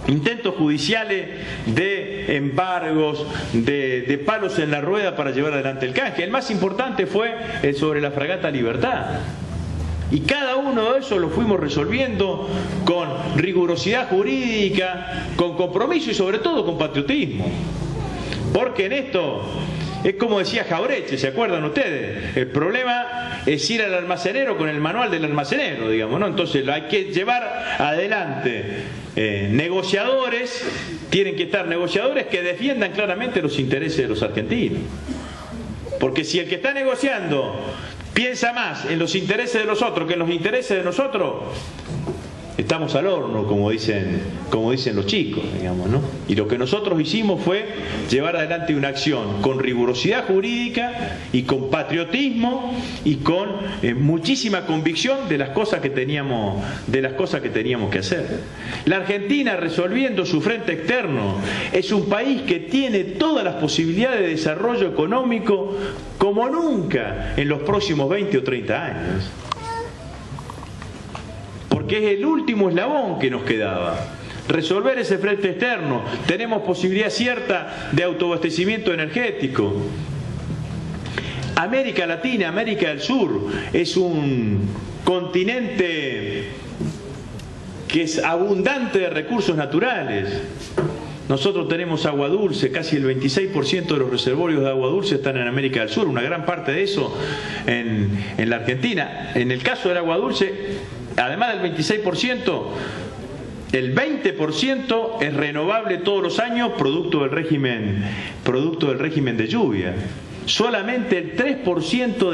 [SPEAKER 3] Intentos judiciales de embargos, de palos en la rueda para llevar adelante el canje. El más importante fue el sobre la fragata Libertad. Y cada uno de esos lo fuimos resolviendo con rigurosidad jurídica, con compromiso y sobre todo con patriotismo. Porque en esto es como decía Jauretche, ¿se acuerdan ustedes? El problema es ir al almacenero con el manual del almacenero, digamos, ¿no? Entonces hay que llevar adelante negociadores, tienen que estar negociadores que defiendan claramente los intereses de los argentinos. Porque si el que está negociando piensa más en los intereses de los otros que en los intereses de nosotros, estamos al horno, como dicen los chicos, digamos, ¿no? Y lo que nosotros hicimos fue llevar adelante una acción con rigurosidad jurídica y con patriotismo y con muchísima convicción de las cosas que teníamos que hacer. La Argentina, resolviendo su frente externo, es un país que tiene todas las posibilidades de desarrollo económico como nunca en los próximos 20 o 30 años. Porque es el último eslabón que nos quedaba. Resolver ese frente externo. Tenemos posibilidad cierta de autoabastecimiento energético. América Latina, América del Sur, es un continente que es abundante de recursos naturales. Nosotros tenemos agua dulce, casi el 26% de los reservorios de agua dulce están en América del Sur, una gran parte de eso en la Argentina. En el caso del agua dulce, además del 26%, el 20% es renovable todos los años, producto del régimen de lluvia. Solamente el 3%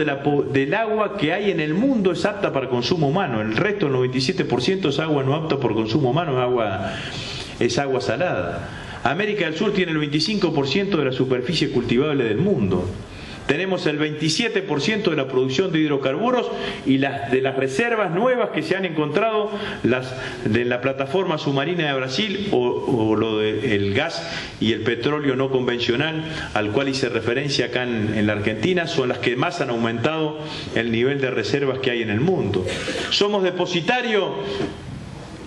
[SPEAKER 3] del agua que hay en el mundo es apta para consumo humano. El resto, el 97%, es agua no apta por consumo humano, es agua salada. América del Sur tiene el 25% de la superficie cultivable del mundo. Tenemos el 27% de la producción de hidrocarburos y de las reservas nuevas que se han encontrado de la plataforma submarina de Brasil o lo del gas y el petróleo no convencional al cual hice referencia acá en la Argentina, son las que más han aumentado el nivel de reservas que hay en el mundo. Somos depositario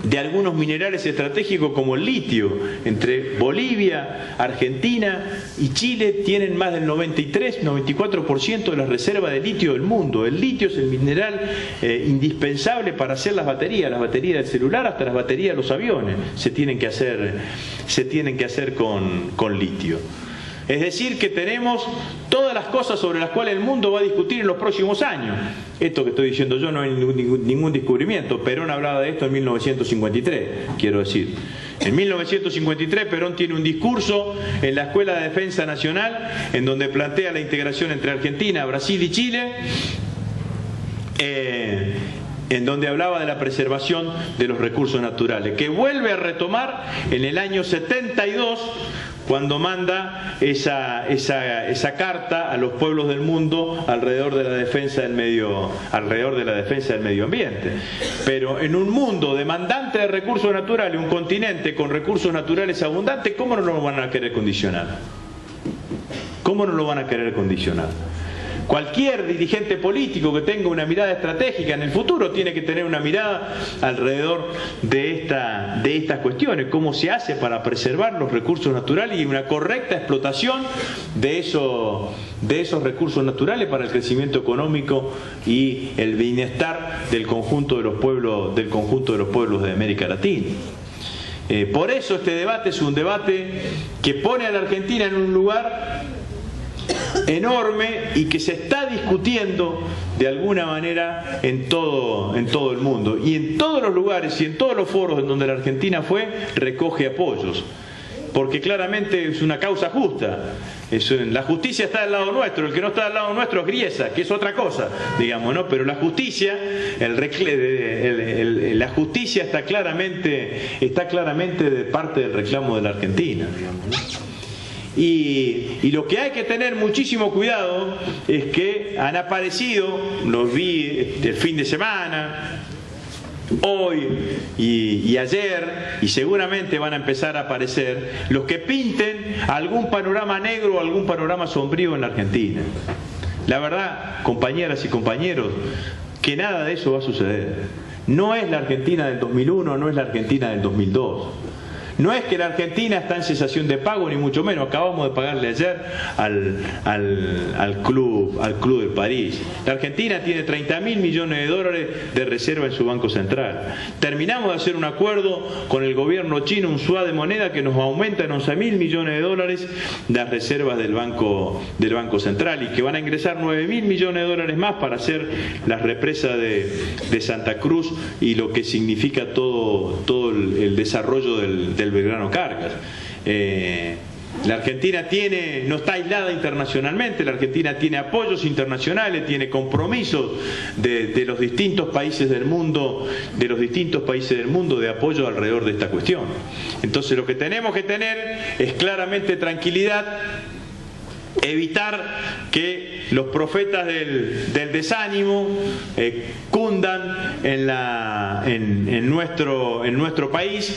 [SPEAKER 3] de algunos minerales estratégicos como el litio. Entre Bolivia, Argentina y Chile tienen más del 93-94% de las reservas de litio del mundo. El litio es el mineral indispensable para hacer las baterías del celular hasta las baterías de los aviones se tienen que hacer con litio. Es decir, que tenemos todas las cosas sobre las cuales el mundo va a discutir en los próximos años. Esto que estoy diciendo yo no es ningún descubrimiento. Perón hablaba de esto en 1953, quiero decir. En 1953 Perón tiene un discurso en la Escuela de Defensa Nacional en donde plantea la integración entre Argentina, Brasil y Chile, en donde hablaba de la preservación de los recursos naturales, que vuelve a retomar en el año 72, cuando manda esa carta a los pueblos del mundo alrededor de la defensa del medio ambiente. Pero en un mundo demandante de recursos naturales, un continente con recursos naturales abundantes, ¿cómo no lo van a querer condicionar? ¿Cómo no lo van a querer condicionar? Cualquier dirigente político que tenga una mirada estratégica en el futuro tiene que tener una mirada alrededor de estas cuestiones. ¿Cómo se hace para preservar los recursos naturales y una correcta explotación de esos recursos naturales para el crecimiento económico y el bienestar del conjunto de los pueblos de América Latina? Por eso este debate es un debate que pone a la Argentina en un lugar enorme y que se está discutiendo de alguna manera en todo el mundo, y en todos los lugares y en todos los foros en donde la Argentina fue, recoge apoyos, porque claramente es una causa justa. La justicia está del lado nuestro, el que no está del lado nuestro es Griesa, que es otra cosa, digamos, ¿no? Pero la justicia, la justicia está claramente de parte del reclamo de la Argentina, digamos, ¿no? Y lo que hay que tener muchísimo cuidado es que han aparecido, los vi el fin de semana, hoy y ayer, y seguramente van a empezar a aparecer los que pinten algún panorama negro o algún panorama sombrío en la Argentina. La verdad, compañeras y compañeros, que nada de eso va a suceder. No es la Argentina del 2001, no es la Argentina del 2002. No es que la Argentina está en cesación de pago, ni mucho menos. Acabamos de pagarle ayer al Club de París. La Argentina tiene 30.000 millones de dólares de reserva en su Banco Central. Terminamos de hacer un acuerdo con el gobierno chino, un swap de moneda que nos aumenta en 11.000 millones de dólares las reservas del Banco Central, y que van a ingresar 9.000 millones de dólares más para hacer las represas de Santa Cruz y lo que significa todo el desarrollo del Belgrano Cargas. La Argentina no está aislada internacionalmente, la Argentina tiene apoyos internacionales, tiene compromisos de los distintos países del mundo, de apoyo alrededor de esta cuestión. Entonces lo que tenemos que tener es claramente tranquilidad, evitar que los profetas del desánimo cundan en nuestro país.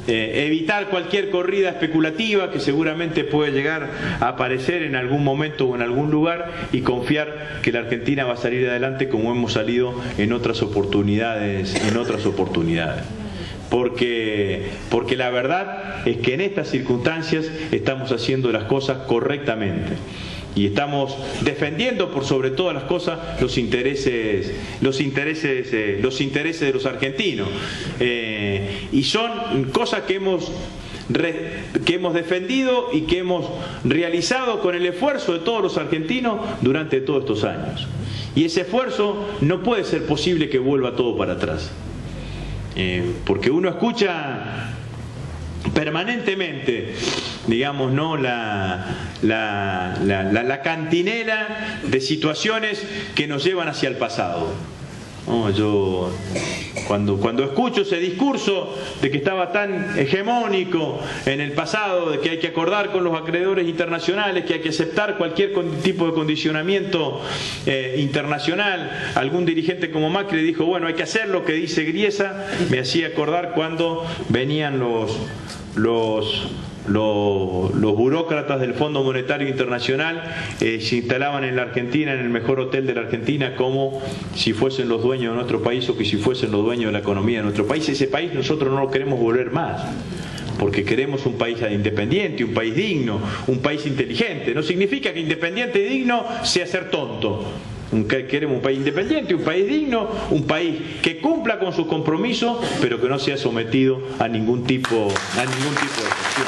[SPEAKER 3] Evitar cualquier corrida especulativa que seguramente puede llegar a aparecer en algún momento o en algún lugar, y confiar que la Argentina va a salir adelante como hemos salido en otras oportunidades. Porque la verdad es que en estas circunstancias estamos haciendo las cosas correctamente. Y estamos defendiendo por sobre todas las cosas los intereses de los argentinos. Y son cosas que hemos defendido y que hemos realizado con el esfuerzo de todos los argentinos durante todos estos años. Y ese esfuerzo no puede ser posible que vuelva todo para atrás. Porque uno escucha permanentemente, digamos, ¿no?, la cantinela de situaciones que nos llevan hacia el pasado. No, yo cuando escucho ese discurso de que estaba tan hegemónico en el pasado, de que hay que acordar con los acreedores internacionales, que hay que aceptar cualquier tipo de condicionamiento internacional, algún dirigente como Macri dijo, bueno, hay que hacer lo que dice Griesa, me hacía acordar cuando venían los burócratas del Fondo Monetario Internacional, se instalaban en la Argentina, en el mejor hotel de la Argentina, como si fuesen los dueños de nuestro país, o que si fuesen los dueños de la economía de nuestro país. Ese país nosotros no lo queremos volver más, porque queremos un país independiente, un país digno, un país inteligente. No significa que independiente y digno sea ser tonto. Queremos un país independiente, un país digno, un país que cumpla con sus compromisos, pero que no sea sometido a ningún tipo de presión.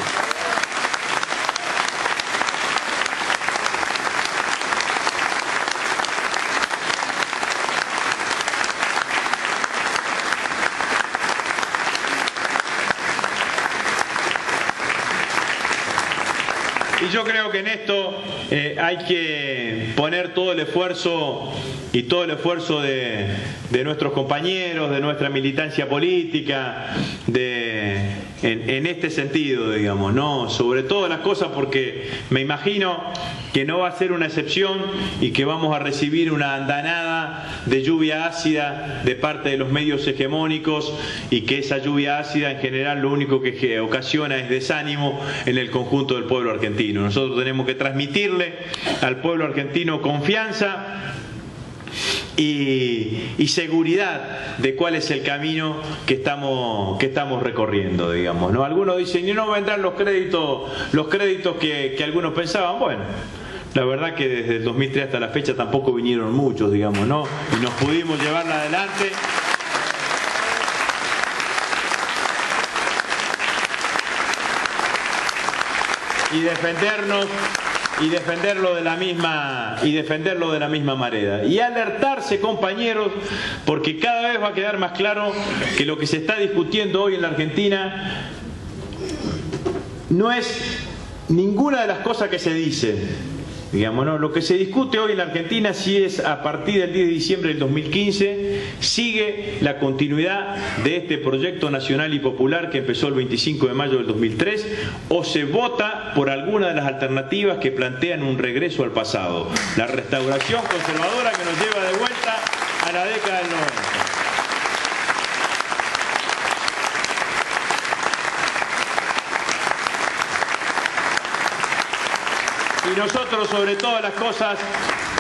[SPEAKER 3] Y yo creo que en esto hay que poner todo el esfuerzo de nuestros compañeros, de nuestra militancia política, de en este sentido, digamos, ¿no? Sobre todas las cosas, porque me imagino que no va a ser una excepción y que vamos a recibir una andanada de lluvia ácida de parte de los medios hegemónicos, y que esa lluvia ácida en general lo único que ocasiona es desánimo en el conjunto del pueblo argentino. Nosotros tenemos que transmitirle al pueblo argentino confianza y seguridad de cuál es el camino que estamos recorriendo, digamos, ¿no? Algunos dicen, y no vendrán los créditos que algunos pensaban. Bueno, la verdad que desde el 2003 hasta la fecha tampoco vinieron muchos, digamos, ¿no? Y nos pudimos llevarla adelante. Y defenderlo de la misma manera. Y alertarse, compañeros, porque cada vez va a quedar más claro que lo que se está discutiendo hoy en la Argentina no es ninguna de las cosas que se dicen. Digamos, ¿no? Lo que se discute hoy en la Argentina sí es, a partir del 10 de diciembre del 2015, sigue la continuidad de este proyecto nacional y popular que empezó el 25 de mayo del 2003, o se vota por alguna de las alternativas que plantean un regreso al pasado, la restauración conservadora que nos lleva de vuelta a la década del 90. Y nosotros, sobre todas las cosas,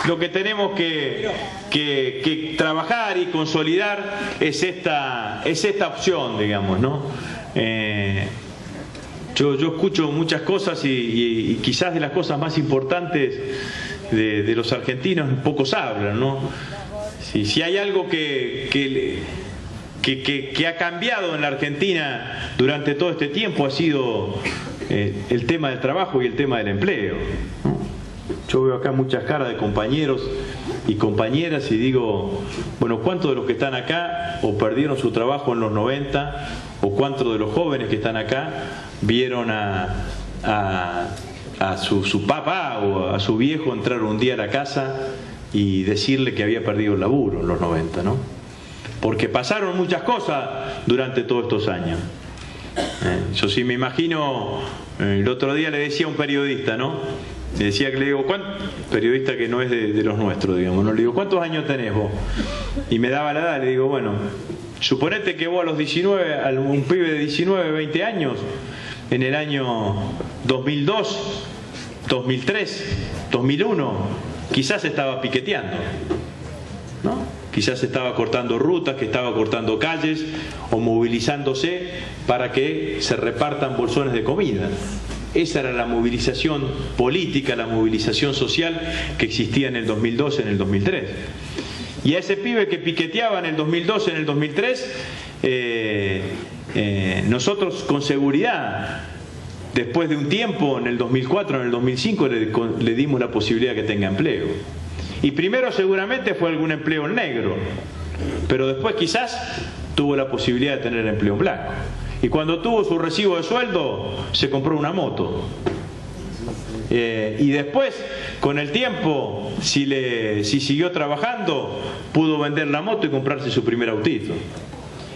[SPEAKER 3] lo que tenemos que trabajar y consolidar es esta opción, digamos, ¿no? Yo escucho muchas cosas y quizás de las cosas más importantes de los argentinos pocos hablan, ¿no? Si hay algo que ha cambiado en la Argentina durante todo este tiempo, ha sido el tema del trabajo y el tema del empleo, ¿no? Yo veo acá muchas caras de compañeros y compañeras y digo, bueno, ¿cuántos de los que están acá o perdieron su trabajo en los 90, o cuántos de los jóvenes que están acá vieron a su papá o a su viejo entrar un día a la casa y decirle que había perdido el laburo en los 90, ¿no? Porque pasaron muchas cosas durante todos estos años. Yo sí me imagino, el otro día le decía a un periodista, ¿no? Le decía, que le digo, periodista que no es de los nuestros, digamos, ¿no? Le digo, ¿cuántos años tenés vos? Y me daba la edad, le digo, bueno, suponete que vos a los 19, un pibe de 19, 20 años, en el año 2002, 2003, 2001, quizás estaba piqueteando, ¿no? Quizás estaba cortando rutas, que estaba cortando calles o movilizándose para que se repartan bolsones de comida. Esa era la movilización política, la movilización social que existía en el 2002, en el 2003. Y a ese pibe que piqueteaba en el 2002, en el 2003, nosotros con seguridad, después de un tiempo, en el 2004, en el 2005, le dimos la posibilidad de que tenga empleo. Y primero seguramente fue algún empleo en negro, pero después quizás tuvo la posibilidad de tener empleo en blanco. Y cuando tuvo su recibo de sueldo, se compró una moto. Y después, con el tiempo, si siguió trabajando, pudo vender la moto y comprarse su primer autito.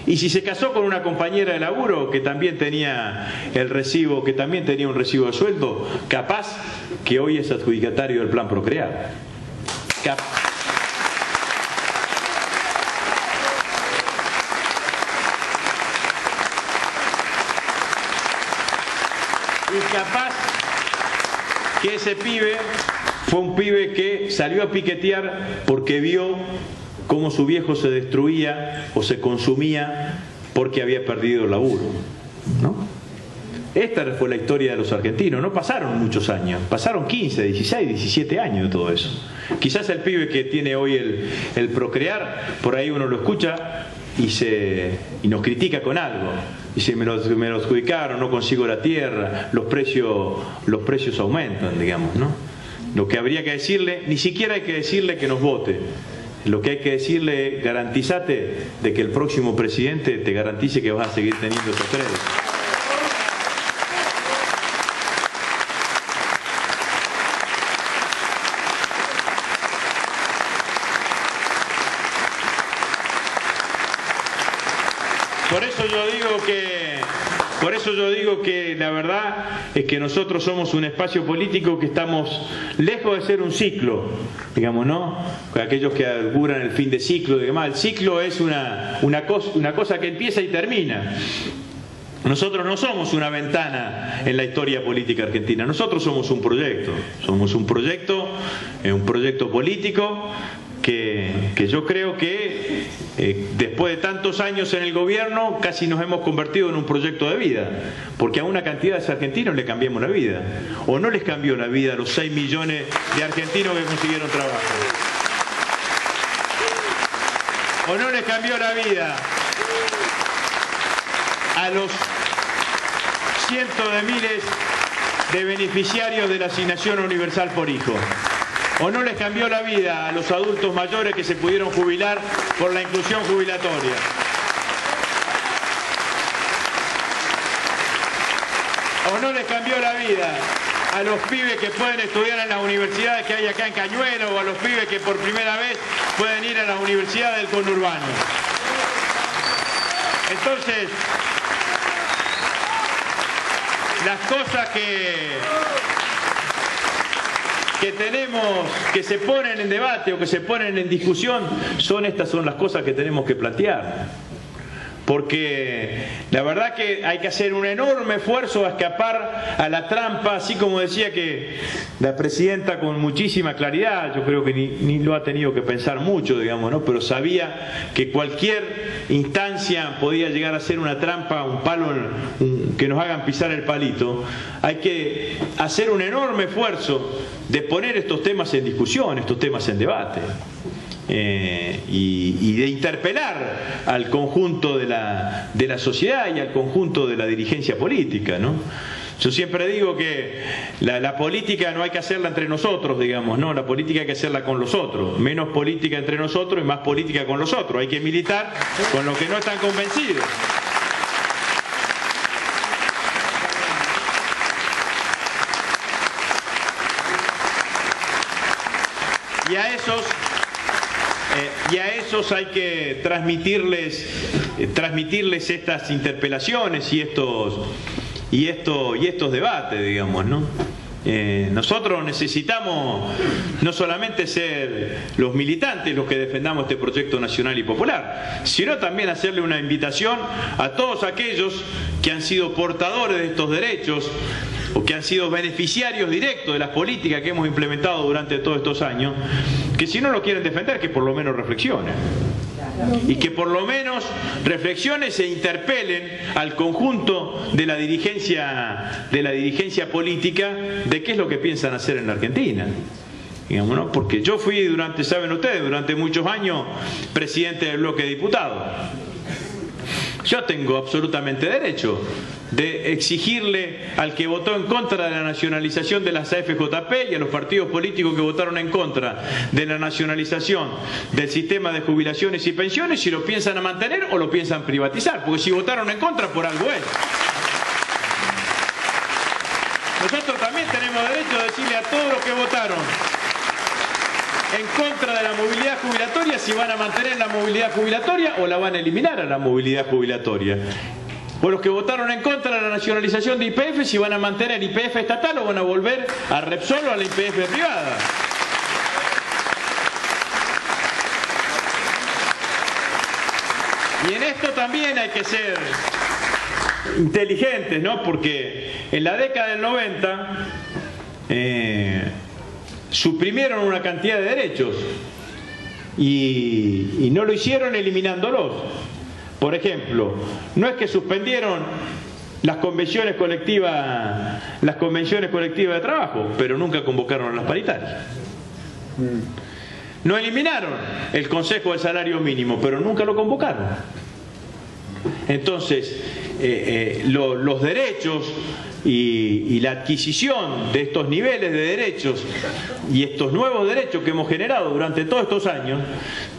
[SPEAKER 3] Y si se casó con una compañera de laburo que también tenía un recibo de sueldo, capaz que hoy es adjudicatario del Plan Procrear. Y capaz que ese pibe fue un pibe que salió a piquetear porque vio cómo su viejo se destruía o se consumía porque había perdido el laburo, ¿no? Esta fue la historia de los argentinos. No pasaron muchos años, pasaron 15, 16, 17 años de todo eso. Quizás el pibe que tiene hoy el Procrear, por ahí uno lo escucha y nos critica con algo. Dice, me lo adjudicaron, no consigo la tierra, los precios aumentan, digamos, ¿no? Lo que habría que decirle, ni siquiera hay que decirle que nos vote. Lo que hay que decirle es, garantízate de que el próximo presidente te garantice que vas a seguir teniendo esos créditos. Por eso yo digo Por eso yo digo que la verdad es que nosotros somos un espacio político que estamos lejos de ser un ciclo, digamos, ¿no? Aquellos que auguran el fin de ciclo y demás. El ciclo es una cosa que empieza y termina. Nosotros no somos una ventana en la historia política argentina, nosotros somos un proyecto político que yo creo que después de tantos años en el gobierno casi nos hemos convertido en un proyecto de vida, porque a una cantidad de argentinos le cambiamos la vida, o no les cambió la vida a los 6 millones de argentinos que consiguieron trabajo, o no les cambió la vida a los cientos de miles de beneficiarios de la asignación universal por hijo, o no les cambió la vida a los adultos mayores que se pudieron jubilar por la inclusión jubilatoria, o no les cambió la vida a los pibes que pueden estudiar en las universidades que hay acá en Cañuelo, o a los pibes que por primera vez pueden ir a las universidades del conurbano. Entonces, las cosas que tenemos, que se ponen en debate o que se ponen en discusión, son las cosas que tenemos que plantear. Porque la verdad que hay que hacer un enorme esfuerzo a escapar a la trampa, así como decía que la presidenta con muchísima claridad, yo creo que ni lo ha tenido que pensar mucho, digamos, ¿no? Pero sabía que cualquier instancia podía llegar a ser una trampa, un palo que nos hagan pisar el palito. Hay que hacer un enorme esfuerzo de poner estos temas en discusión, estos temas en debate. Y de interpelar al conjunto de la sociedad y al conjunto de la dirigencia política, ¿no? Yo siempre digo que la política no hay que hacerla entre nosotros, digamos, ¿no? La política hay que hacerla con los otros. Menos política entre nosotros y más política con los otros. Hay que militar con los que no están convencidos. Y a esos hay que transmitirles estas interpelaciones y estos debates, digamos, ¿no? Nosotros necesitamos no solamente ser los militantes los que defendamos este proyecto nacional y popular, sino también hacerle una invitación a todos aquellos que han sido portadores de estos derechos o que han sido beneficiarios directos de las políticas que hemos implementado durante todos estos años, que si no lo quieren defender, que por lo menos reflexionen. Y que por lo menos reflexionen e interpelen al conjunto de la dirigencia política de qué es lo que piensan hacer en la Argentina. Digamos, ¿no? Porque yo fui saben ustedes, durante muchos años presidente del bloque de diputados. Yo tengo absolutamente derecho de exigirle al que votó en contra de la nacionalización de las AFJP y a los partidos políticos que votaron en contra de la nacionalización del sistema de jubilaciones y pensiones si lo piensan mantener o lo piensan privatizar, porque si votaron en contra por algo es. Nosotros también tenemos derecho a decirle a todos los que votaron en contra de la movilidad jubilatoria si van a mantener la movilidad jubilatoria o la van a eliminar a la movilidad jubilatoria. O los que votaron en contra de la nacionalización de YPF si van a mantener YPF estatal o van a volver a Repsol o a la YPF privada. Y en esto también hay que ser inteligentes, ¿no? Porque en la década del 90 suprimieron una cantidad de derechos y no lo hicieron eliminándolos. Por ejemplo, no es que suspendieron las convenciones colectivas de trabajo, pero nunca convocaron a las paritarias. No eliminaron el Consejo del Salario Mínimo, pero nunca lo convocaron. Entonces, los derechos y la adquisición de estos niveles de derechos y estos nuevos derechos que hemos generado durante todos estos años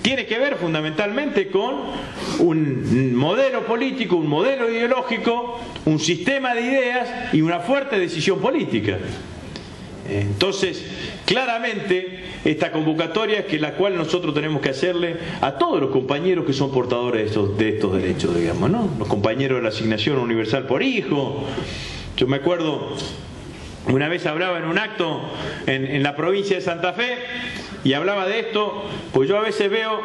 [SPEAKER 3] tiene que ver fundamentalmente con un modelo político, un modelo ideológico, un sistema de ideas y una fuerte decisión política. Entonces, claramente esta convocatoria, que la cual nosotros tenemos que hacerle a todos los compañeros que son portadores de estos derechos, digamos, ¿no? Los compañeros de la asignación universal por hijo. Yo me acuerdo, una vez hablaba en un acto en la provincia de Santa Fe y hablaba de esto, pues yo a veces veo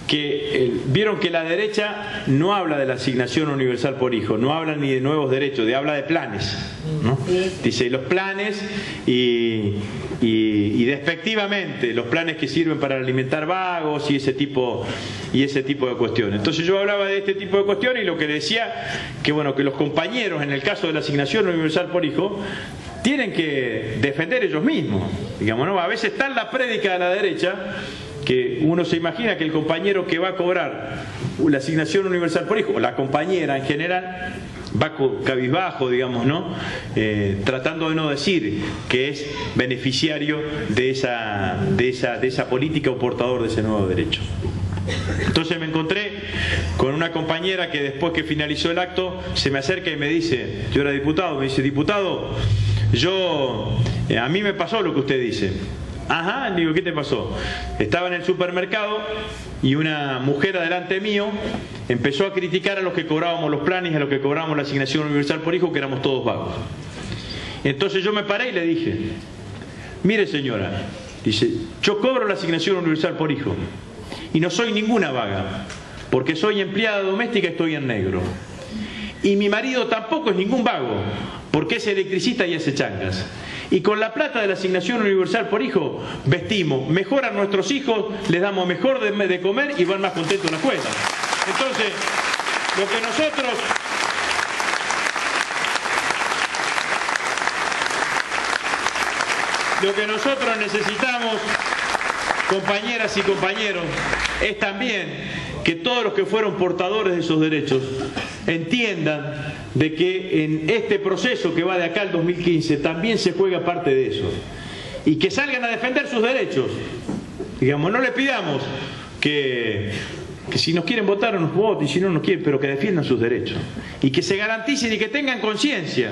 [SPEAKER 3] que vieron que la derecha no habla de la asignación universal por hijo, no habla ni de nuevos derechos, habla de planes, ¿no? Dice los planes y despectivamente los planes que sirven para alimentar vagos y ese tipo de cuestiones. Entonces yo hablaba de este tipo de cuestiones y lo que decía que bueno, que los compañeros en el caso de la asignación universal por hijo tienen que defender ellos mismos, digamos, ¿no? A veces está en la prédica de la derecha que uno se imagina que el compañero que va a cobrar la asignación universal por hijo, o la compañera en general, va cabizbajo, digamos, ¿no? Tratando de no decir que es beneficiario de esa política o portador de ese nuevo derecho. Entonces me encontré con una compañera que después que finalizó el acto se me acerca y me dice, yo era diputado, me dice, diputado, a mí me pasó lo que usted dice. Ajá, digo, ¿qué te pasó? Estaba en el supermercado y una mujer adelante mío empezó a criticar a los que cobrábamos los planes, a los que cobrábamos la asignación universal por hijo, que éramos todos vagos. Entonces yo me paré y le dije, mire señora, dice, yo cobro la asignación universal por hijo y no soy ninguna vaga, porque soy empleada doméstica y estoy en negro. Y mi marido tampoco es ningún vago, porque es electricista y hace changas. Y con la plata de la asignación universal por hijo vestimos mejor a nuestros hijos, les damos mejor de comer y van más contentos en la escuela. Entonces, lo que nosotros necesitamos, compañeras y compañeros, es también que todos los que fueron portadores de esos derechos entiendan de que en este proceso que va de acá al 2015 también se juega parte de eso y que salgan a defender sus derechos. Digamos, no le pidamos que si nos quieren votar nos voten, si no nos quieren, pero que defiendan sus derechos y que se garanticen y que tengan conciencia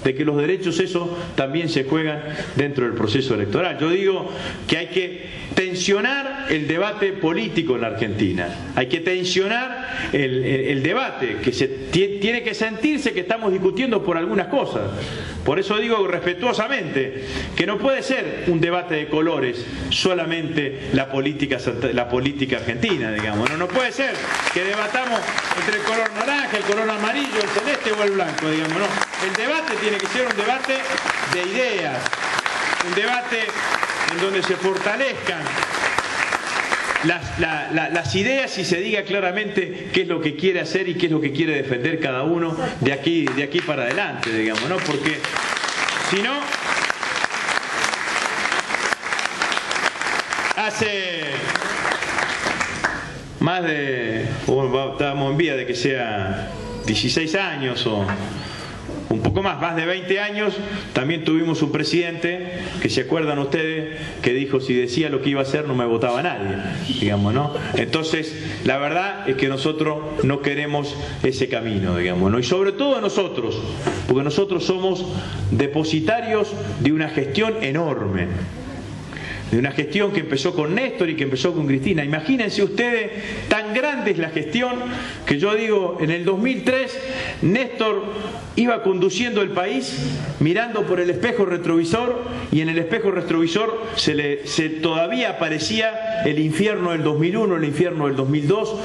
[SPEAKER 3] de que los derechos eso también se juegan dentro del proceso electoral. Yo digo que hay que tensionar el debate político en la Argentina, hay que tensionar el debate, que tiene que sentirse que estamos discutiendo por algunas cosas. Por eso digo respetuosamente que no puede ser un debate de colores solamente la política argentina, digamos. No puede ser que debatamos entre el color naranja, el color amarillo, el celeste o el blanco, digamos. No. El debate tiene que ser un debate de ideas, un debate en donde se fortalezcan las ideas y se diga claramente qué es lo que quiere hacer y qué es lo que quiere defender cada uno de aquí para adelante, digamos, ¿no? Porque si no, hace más de, estábamos en vía de que sea 16 años o un poco más de 20 años, también tuvimos un presidente, que se acuerdan ustedes, que dijo, si decía lo que iba a hacer no me votaba nadie, digamos, ¿no? Entonces, la verdad es que nosotros no queremos ese camino, digamos, ¿no? Y sobre todo nosotros, porque nosotros somos depositarios de una gestión enorme, de una gestión que empezó con Néstor y que empezó con Cristina. Imagínense ustedes, tan grande es la gestión que yo digo, en el 2003 Néstor iba conduciendo el país mirando por el espejo retrovisor y en el espejo retrovisor se todavía aparecía el infierno del 2001, el infierno del 2002,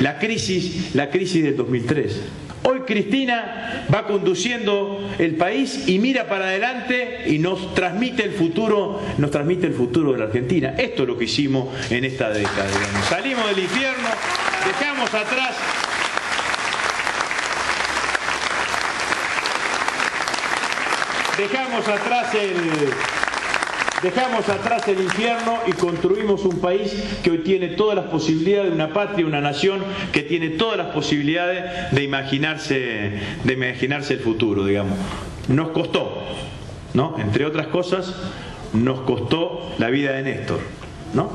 [SPEAKER 3] la crisis del 2003. Hoy Cristina va conduciendo el país y mira para adelante y nos transmite el futuro de la Argentina. Esto es lo que hicimos en esta década, digamos. Salimos del infierno, dejamos atrás el infierno y construimos un país que hoy tiene todas las posibilidades de una patria, una nación que tiene todas las posibilidades de imaginarse el futuro, digamos. Nos costó, ¿no? Entre otras cosas, nos costó la vida de Néstor, ¿no?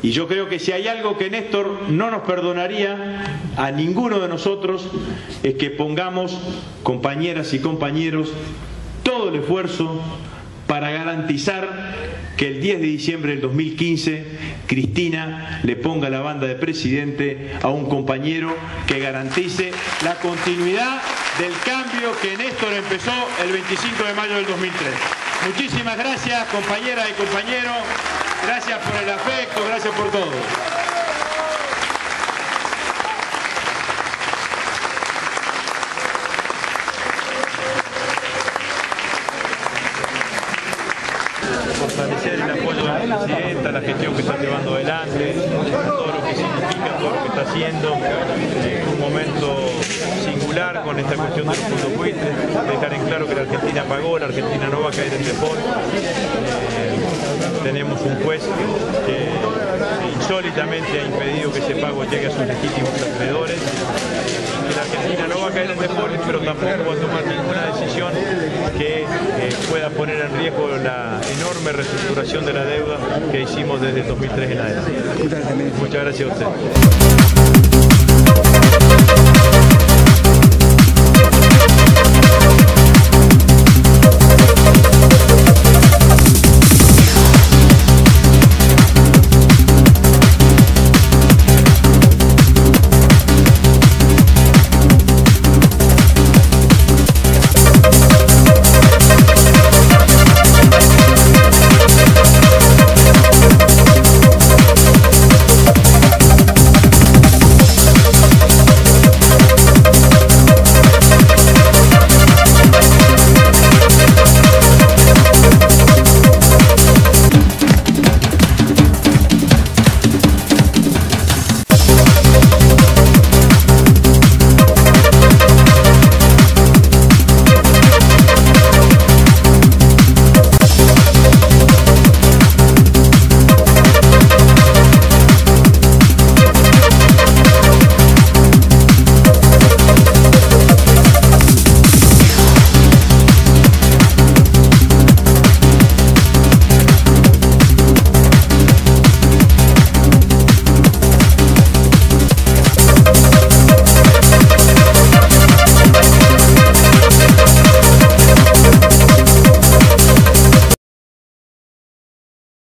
[SPEAKER 3] Y yo creo que si hay algo que Néstor no nos perdonaría a ninguno de nosotros es que pongamos, compañeras y compañeros, todo el esfuerzo para garantizar que el 10 de diciembre del 2015 Cristina le ponga la banda de presidente a un compañero que garantice la continuidad del cambio que Néstor empezó el 25 de mayo del 2003. Muchísimas gracias, compañeras y compañeros. Gracias por el afecto, gracias por todo. Fortalecer el apoyo de la presidenta, la gestión que está llevando adelante, todo lo que significa, todo lo que está haciendo. Un momento singular con esta cuestión de los fondos buitres, dejar en claro que la Argentina pagó, la Argentina no va a caer en default. Tenemos un juez que insólitamente ha impedido que ese pago llegue a sus legítimos acreedores. Que la Argentina no va a caer en default, pero tampoco va a tomar ninguna decisión que pueda poner en riesgo la enorme reestructuración de la deuda que hicimos desde 2003 en adelante. Muchas gracias a usted.